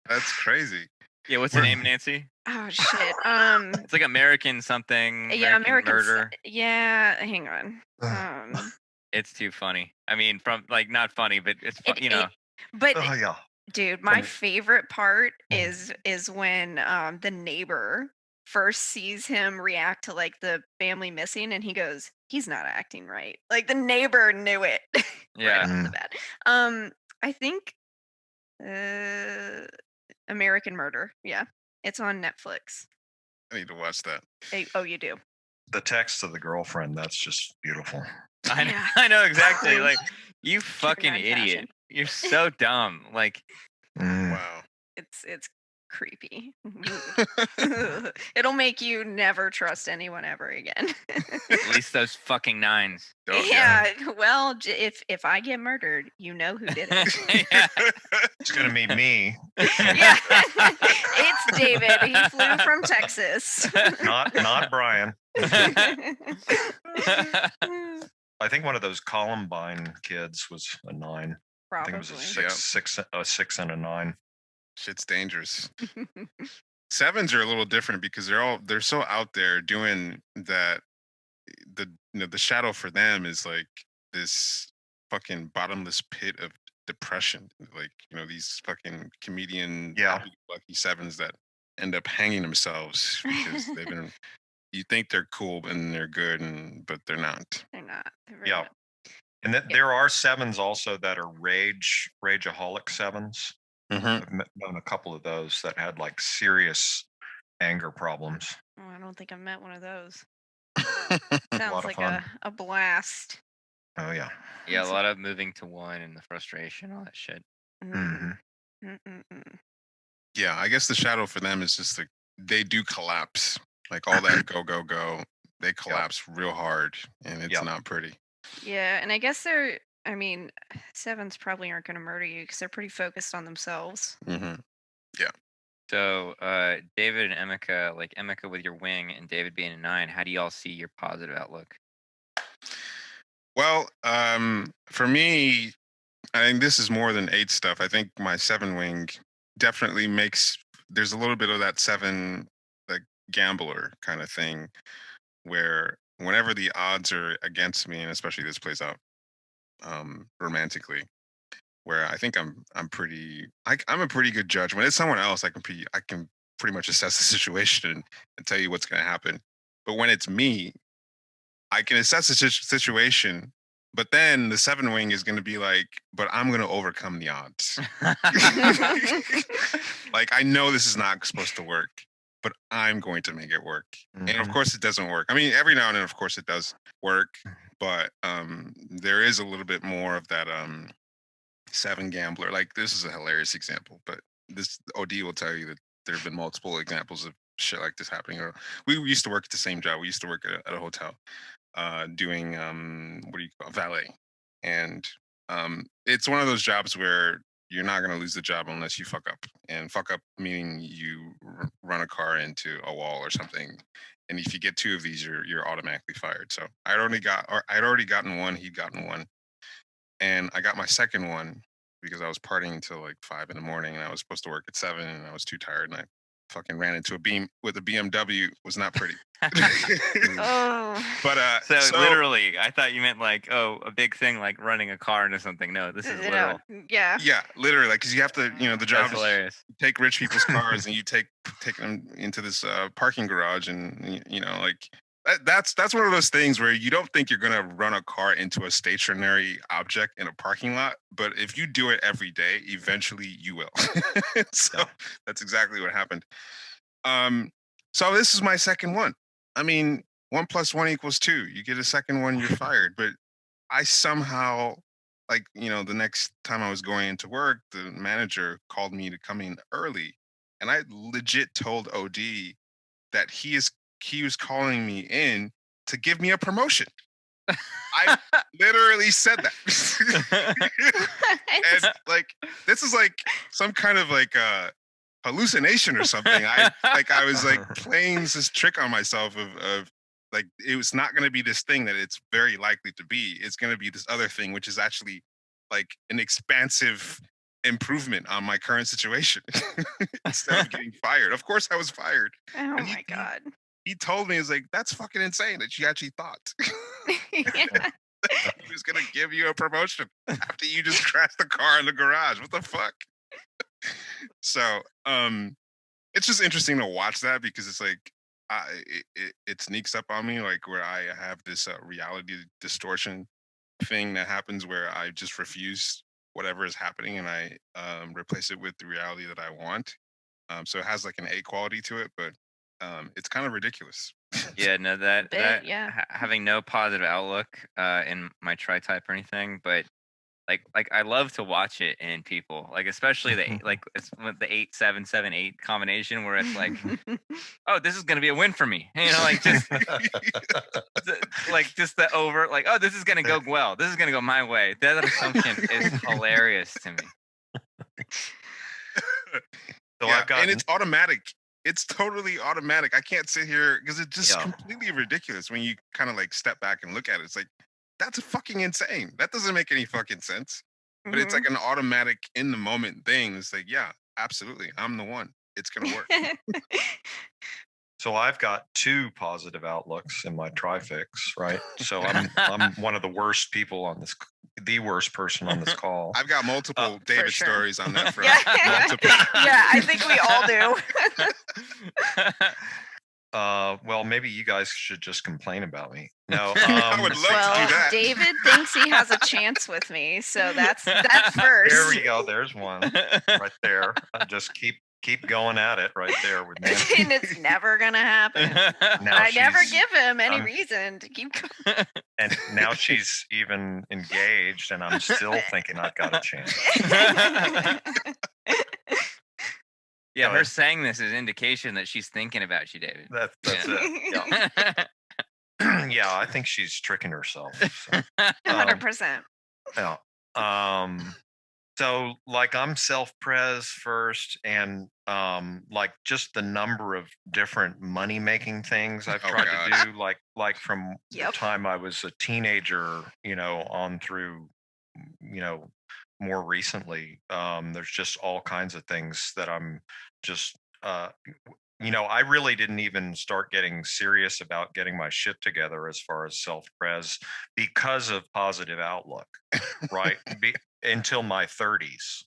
That's crazy. Yeah, what's the name, Nancy? Oh shit. It's like American something. Yeah, American Murder. Yeah, hang on. It's too funny. I mean, from like not funny, but it's It- you know. But Oh yeah. dude, my From- favorite part Mm. is when the neighbor first sees him react to like the family missing, and he goes, "He's not acting right." Like the neighbor knew it right Yeah. off the Mm. bat. I think American Murder. Yeah, it's on Netflix. I need to watch that. Oh, you do. The text to the girlfriend, that's just beautiful. I know, Yeah. I know exactly. Oh, Like, you fucking nine idiot. fashion. You're so dumb. Like, Mm. Wow. It's creepy. It'll make you never trust anyone ever again. at least those fucking nines. Oh, yeah. Well, if I get murdered, you know who did it. Yeah. It's gonna be me, yeah. It's David. He flew from Texas. not Brian. I think one of those Columbine kids was a 9. I think it was a Probably. Yep. 6 and a 9. Shit's dangerous. 7s are a little different because they're so out there doing that. The shadow for them is like this fucking bottomless pit of depression. Like, these fucking comedian Yeah. lucky 7s that end up hanging themselves because they've been. You think they're cool and they're good, but they're not. They're not. They're really Yeah. not. And there are 7s also that are rageaholic 7s. Mm-hmm. I've known a couple of those that had like serious anger problems. Oh, I don't think I've met one of those. A Sounds lot of like fun. a blast. Oh yeah. Yeah, a lot of moving to one and the frustration, all that shit. Hmm. Mm-mm-mm. Yeah, I guess the shadow for them is just they do collapse. Like all that go, they collapse real hard, and it's Yep. not pretty. Yeah, and I guess I mean, 7s probably aren't going to murder you because they're pretty focused on themselves. Mm-hmm. So, David and Emeka, like Emeka with your wing and David being a 9, how do y'all see your positive outlook? Well, for me, I think this is more than 8 stuff. I think my 7 wing definitely there's a little bit of that 7 like gambler kind of thing where whenever the odds are against me, and especially this plays out romantically, where I think I'm a pretty good judge. When it's someone else, I can pretty much assess the situation and tell you what's going to happen. But when it's me, I can assess the situation, but then the 7 wing is going to be like, but I'm going to overcome the odds. Like, I know this is not supposed to work, but I'm going to make it work. And of Mhm. course it doesn't work. I mean, every now and then, of course it does work, but there is a little bit more of that 7 gambler. Like, this is a hilarious example, but this OD will tell you that there have been multiple examples of shit like this happening. Or we used to work at the same job. We used to work at a hotel, doing what do you call valet, and it's one of those jobs where you're not going to lose the job unless you fuck up, and fuck up meaning you run a car into a wall or something. And if you get 2 of these, you're automatically fired. So I'd already gotten one. He'd gotten one. And I got my second one because I was partying until like 5 in the morning, and I was supposed to work at 7, and I was too tired, and I fucking ran into a beam with a BMW. Was not pretty. Oh. But So literally, I thought you meant like, oh, a big thing like running a car into something. No, this is You literal. know, yeah. yeah, literally, like, because you have to, the job That's is hilarious. take rich people's cars and you take them into this parking garage, and like that's one of those things where you don't think you're gonna run a car into a stationary object in a parking lot, but if you do it every day, eventually you will. So Yeah. that's exactly what happened. So this is my second one. I mean, 1 + 1 = 2. You get a second one, you're fired. But I somehow, like, the next time I was going into work, the manager called me to come in early, and I legit told OD that he was calling me in to give me a promotion. I literally said that. And like, this is like some kind of like hallucination or something. I was like playing this trick on myself of like, it was not going to be this thing that it's very likely to be. It's going to be this other thing, which is actually like an expansive improvement on my current situation. Instead of getting fired. Of course I was fired. Oh And my god. He told me, it's like, that's fucking insane that you actually thought Yeah. he was gonna give you a promotion after you just crashed the car in the garage. What the fuck? So it's just interesting to watch that, because it's like it sneaks up on me, like, where I have this reality distortion thing that happens where I just refuse whatever is happening, and I replace it with the reality that I want. So it has like an A quality to it, but it's kind of ridiculous. Yeah, no, that Bit, that yeah. having no positive outlook in my tri-type or anything, but like I love to watch it in people, like especially like it's with the 8-7-7-8 combination where it's like, oh, this is gonna be a win for me, like just like just the over, like, oh, this is gonna go well, this is gonna go my way. That assumption is hilarious to me. So Yeah, I've got and it's automatic. It's totally automatic. I can't sit here because it's just Yeah. completely ridiculous when you kind of like step back and look at it. It's like, that's fucking insane. That doesn't make any fucking sense. But it's like an automatic in the moment thing. It's like, yeah, absolutely. I'm the one. It's gonna work. So I've got 2 positive outlooks in my trifix, right? So I'm one of the worst people on this, the worst person on this call. I've got multiple David sure. stories on that front. Yeah. Multiple. Yeah, I think we all do. Well, maybe you guys should just complain about me. No, I would love Well, to do that. David thinks he has a chance with me, so that's first. there we go. There's one right there. Just keep going at it right there with me. And it's never gonna happen. Now I never she's- give him any I'm- reason to keep going. And now she's even engaged, and I'm still thinking I've got a chance. Yeah, Go her ahead. saying this is indication that she's thinking about you, David. That's it. Yeah, I think she's tricking herself. So. 100%. Yeah. So like, I'm self-pres first, and like just the number of different money making things I've Oh, tried God. to do, like from Yep. the time I was a teenager, on through, more recently. There's just all kinds of things that I'm just I really didn't even start getting serious about getting my shit together as far as self-pres because of positive outlook, right? Until my 30s,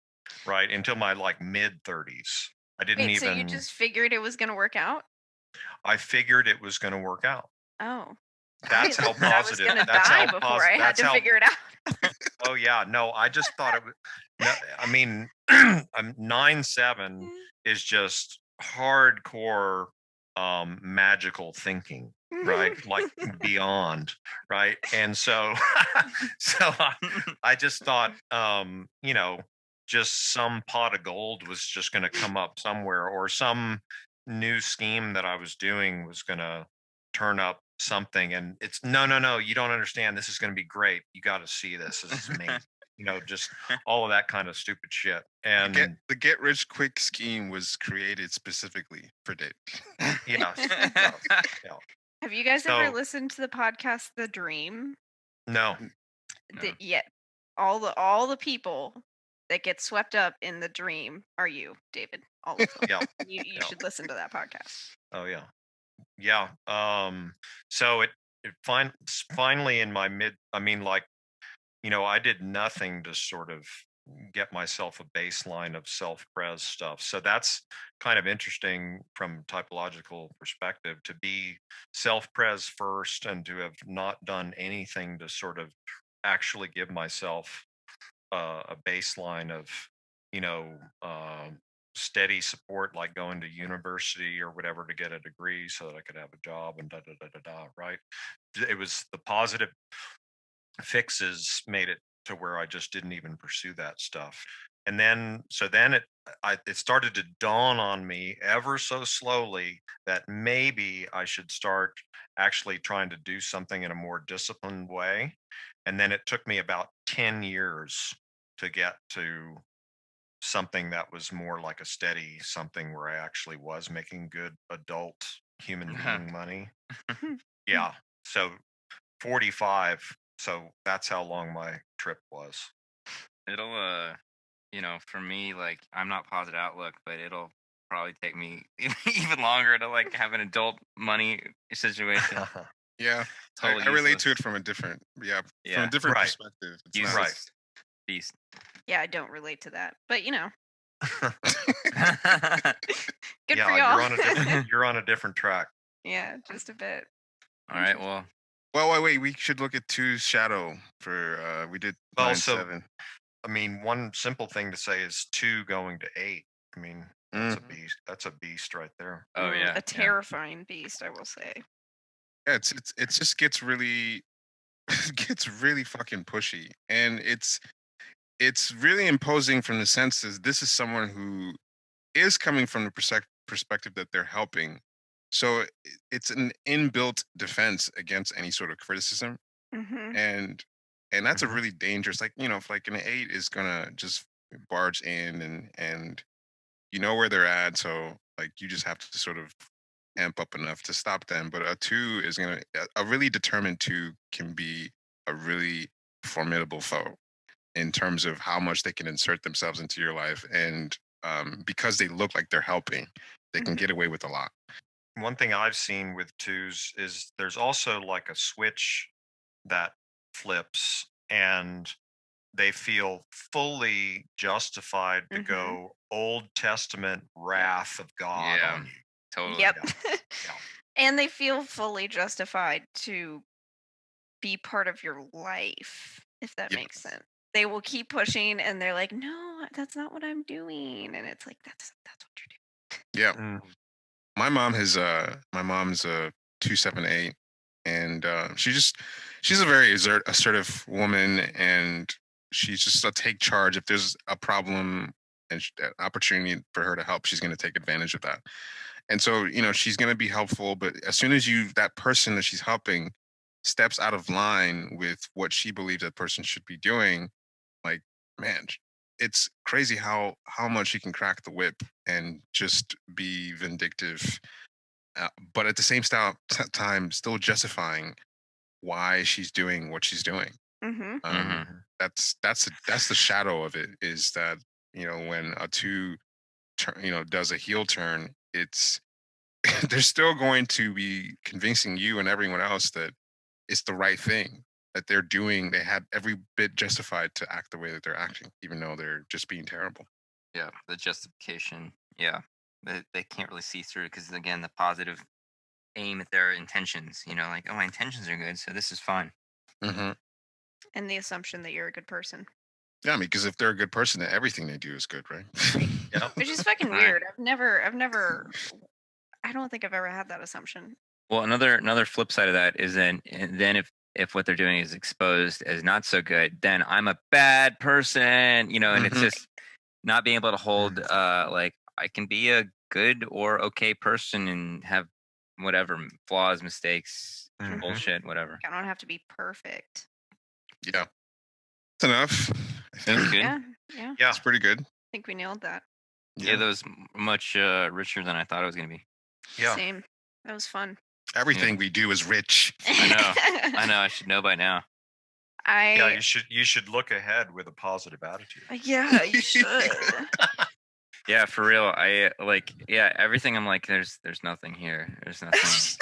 right? Until my like mid 30s. I didn't Wait, even so you just figured it was gonna work out? I figured it was going to work out. Oh. That's I how thought I was positive. gonna That's die how before positive. I had That's to how. figure it out. Oh yeah, no, I just thought it was. No, I mean, 9-7 is just hardcore magical thinking, right? Like beyond, right? And so, so I just thought, just some pot of gold was just going to come up somewhere, or some new scheme that I was doing was going to turn up something. And it's no, you don't understand. This is going to be great. You got to see this. This is amazing. Just all of that kind of stupid shit. And The get rich quick scheme was created specifically for Dave. yes, Have you guys ever So- listened to the podcast The Dream? no, No. Yeah. All the people that get swept up in the dream are you, David. All of them. Yeah. You Yeah. should listen to that podcast. Oh yeah. Yeah. So it finally in my I did nothing to sort of get myself a baseline of self-pres stuff. So that's kind of interesting from typological perspective, to be self-pres first and to have not done anything to sort of actually give myself a baseline of, you know, steady support, like going to university or whatever to get a degree so that I could have a job and da da da da da. Right? It was the positive fixes made it to where I just didn't even pursue that stuff. And then it started to dawn on me ever so slowly that maybe I should start actually trying to do something in a more disciplined way. And then it took me about 10 years to get to something that was more like a steady something where I actually was making good adult human being money. Yeah. So 45. So that's how long my trip was. It'll for me, like, I'm not positive outlook, but it'll probably take me even longer to like have an adult money situation. Yeah, Totally I relate to useless. it from a different, from a Yeah. different Right. perspective. It's Useless not, Right. beast. Yeah, I don't relate to that. But good Yeah, for y'all. you're on a different track. Yeah, just a bit. All right. Well, well, wait, we should look at two's shadow for we did Well, 9, so 7. I mean, one simple thing to say is 2 going to 8. I mean, that's a Mhm. beast. That's a beast right there. oh yeah, A terrifying beast, I will say. Yeah, it just gets really gets really fucking pushy, and it's really imposing from the sense that this is someone who is coming from the perspective that they're helping. So it's an inbuilt defense against any sort of criticism, Mm-hmm. and that's a Mhm. really dangerous. Like, if like an 8 is gonna just barge in and you know where they're at, so like you just have to sort of amp up enough to stop them. But a 2 is gonna a really determined 2 can be a really formidable foe in terms of how much they can insert themselves into your life, and because they look like they're helping, they can Mhm. get away with a lot. One thing I've seen with 2s is there's also like a switch that flips, and they feel fully justified to Mhm. go Old Testament wrath of God Yeah. on you. totally. Yep. Yeah. And they feel fully justified to be part of your life, if that Yep. makes sense. They will keep pushing, and they're like, "No, that's not what I'm doing," and it's like, that's what you're doing. Yeah, Mm. my mom's a 278, and she's a very assertive woman, and she's just a take charge. If there's a problem and an opportunity for her to help, she's going to take advantage of that. And so, she's going to be helpful, but as soon as that person that she's helping steps out of line with what she believes that person should be doing, like, man, it's crazy how much she can crack the whip and just be vindictive, but at the same time still justifying why she's doing what she's doing. Mm-hmm. Um, that's the shadow of it, is that when a 2 does a heel turn, it's they're still going to be convincing you and everyone else that it's the right thing that they're doing. They had every bit justified to act the way that they're acting, even though they're just being terrible. Yeah, the justification. Yeah, they can't really see through, because again, the positive aim at their intentions. Like, oh, my intentions are good, so this is fine. Hmm. And the assumption that you're a good person, Yeah, I mean, because if they're a good person, then everything they do is good, right? Yeah. which is fucking Right. weird. I've never. I don't think I've ever had that assumption. Well, another flip side of that is then if what they're doing is exposed as not so good, then I'm a bad person, and it's Mhm. just not being able to hold like, I can be a good or okay person and have whatever flaws, mistakes, Mhm. bullshit, whatever. I don't have to be perfect. Yeah, it's enough. I think That's good. Yeah, yeah. Yeah. it's pretty good. I think we nailed that. Yeah, that was much richer than I thought it was going to be. Yeah. Same. That was fun. Everything we do is rich. I know. I know. I should know by now. Yeah, I you should look ahead with a positive attitude. yeah, you should. Yeah, for real. I like, yeah, everything. I'm like, there's nothing here. There's nothing.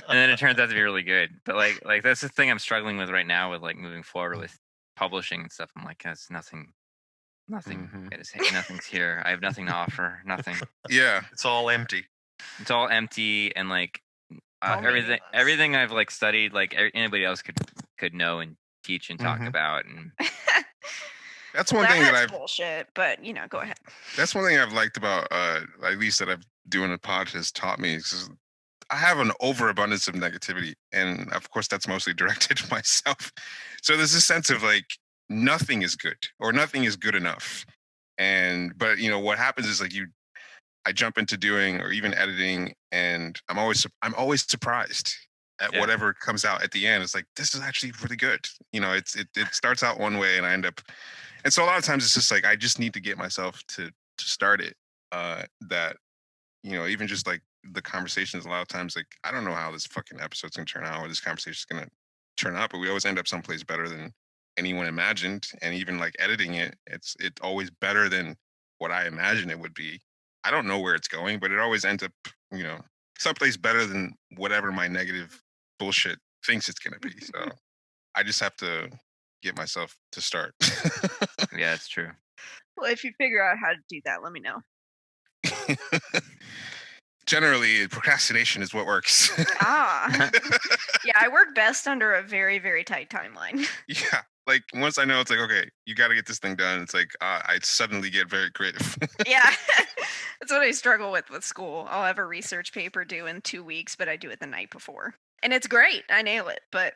And then it turns out to be really good. But like that's the thing I'm struggling with right now with like moving forward with publishing and stuff. I'm like, that's nothing. Mhm. Nothing's here. I have nothing to offer. Nothing. Yeah. It's all empty. It's all empty and like All everything. meaningless. Everything I've like studied, like anybody else could know and teach and talk Mhm. about. And That's one thing that That's I've bullshit. But go ahead. that's one thing I've liked about at least that I've doing a pod has taught me is I have an overabundance of negativity, and of course that's mostly directed to myself. So there's a sense of like nothing is good or nothing is good enough. But what happens is like I jump into doing or even editing, and I'm always surprised at Yeah. whatever comes out at the end. It's like, this is actually really good. It starts out one way and I end up, and so a lot of times it's just like I just need to get myself to start it. That even just like the conversations, a lot of times like I don't know how this fucking episode's gonna turn out or this conversation's gonna turn out, but we always end up someplace better than anyone imagined. And even like editing it's always better than what I imagine it would be. I don't know where it's going, but it always ends up, someplace better than whatever my negative bullshit thinks it's gonna be. So I just have to get myself to start. yeah, it's true. Well, if you figure out how to do that, let me know. Generally, procrastination is what works. Ah. Yeah, I work best under a very, very tight timeline. Yeah, like once I know it's like, okay, you got to get this thing done. It's like I suddenly get very creative. Yeah. That's what I struggle with school. I'll have a research paper due in 2 weeks, but I do it the night before. And it's great. I nail it, but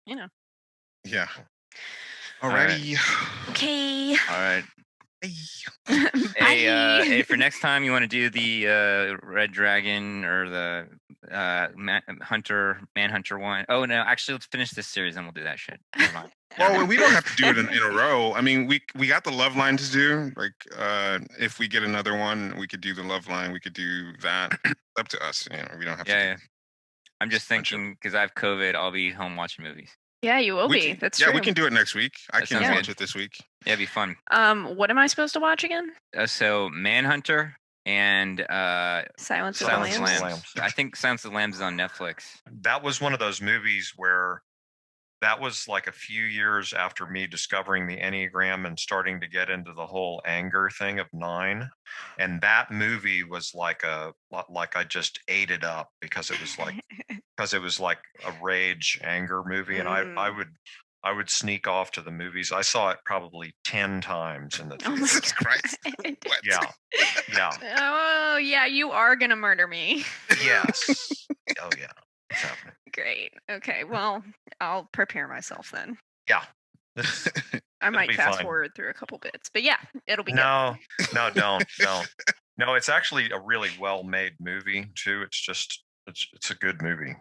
Yeah. right. Alrighty. Okay. All right. Hey. Hey, for next time you want to do the Red Dragon or the Manhunter one. Oh no, actually, let's finish this series and we'll do that shit. Never mind. Well, we don't have to do it in a row. I mean, we got the love line to do. Like, if we get another one, we could do the love line. We could do that. It's up to us. We don't have to. Yeah. I'm just bunch of- thinking because I have COVID, I'll be home watching movies. Yeah, you will be. That's true. Yeah, we can do it next week. I That can sounds watch good. it this week. Yeah, it'd be fun. What am I supposed to watch again? So Manhunter and Silence of the Silence of the Lambs. Lambs. I think Silence of the Lambs is on Netflix. That was one of those movies where that was like a few years after me discovering the Enneagram and starting to get into the whole anger thing of 9. And that movie was like I just ate it up because it was like a rage anger movie. And I would sneak off to the movies. I saw it probably 10 times in the Oh my theater. Jesus Christ. God. What? Yeah. Oh, yeah, you are going to murder me. Yes. Oh yeah. It's happening. Great. Okay, well, I'll prepare myself then. Yeah. I might be fast fine. forward through a couple bits, but yeah, it'll be No, don't. No, it's actually a really well-made movie too. It's a good movie.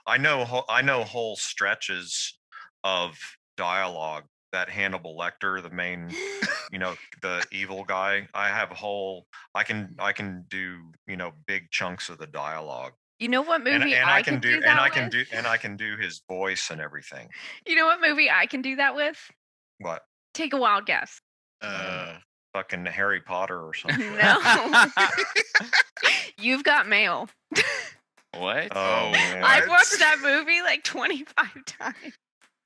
I know whole stretches of dialogue that Hannibal Lecter, the main, the evil guy. I can do, big chunks of the dialogue. You know what movie and I can do that with? and I can do his voice and everything. You know what movie I can do that with? What? Take a wild guess. Fucking Harry Potter or something. No. You've Got Mail. What? Oh, man. I've watched that movie like 25 times.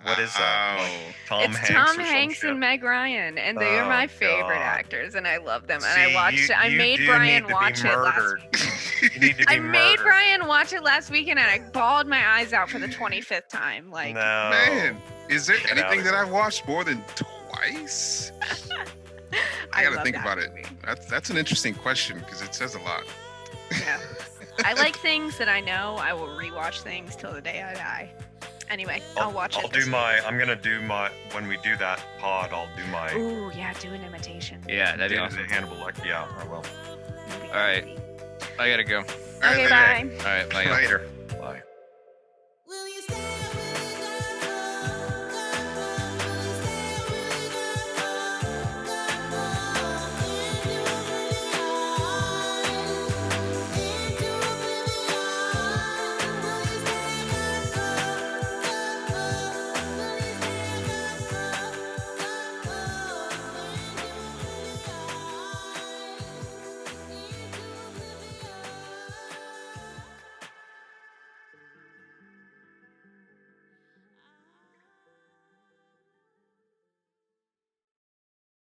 What is that? Like Tom It's Hanks Tom or some Hanks shit? and Meg Ryan, and they are my Oh, favorite God. actors, and I love them. And See, I watched it. I you made do Brian need to be watch it last murdered. week. You need to be I made murdered. Brian watch it last weekend, and I bawled my eyes out for the 25th time. Like, No. Man, is there Get out anything of that here. I've watched more than twice? I gotta love think that about it. movie. That's an interesting question because it says a lot. Yeah. I like things that I know. I will rewatch things till the day I die. Anyway, I'll watch it. I'm gonna do my when we do that pod. I'll do my Ooh, yeah, do an imitation. Yeah, that'd be do awesome. the Hannibal Lecter. Yeah, I will. That'd be All right. crazy. I gotta go. All right, Okay, later. bye. All right, bye. y'all. Later.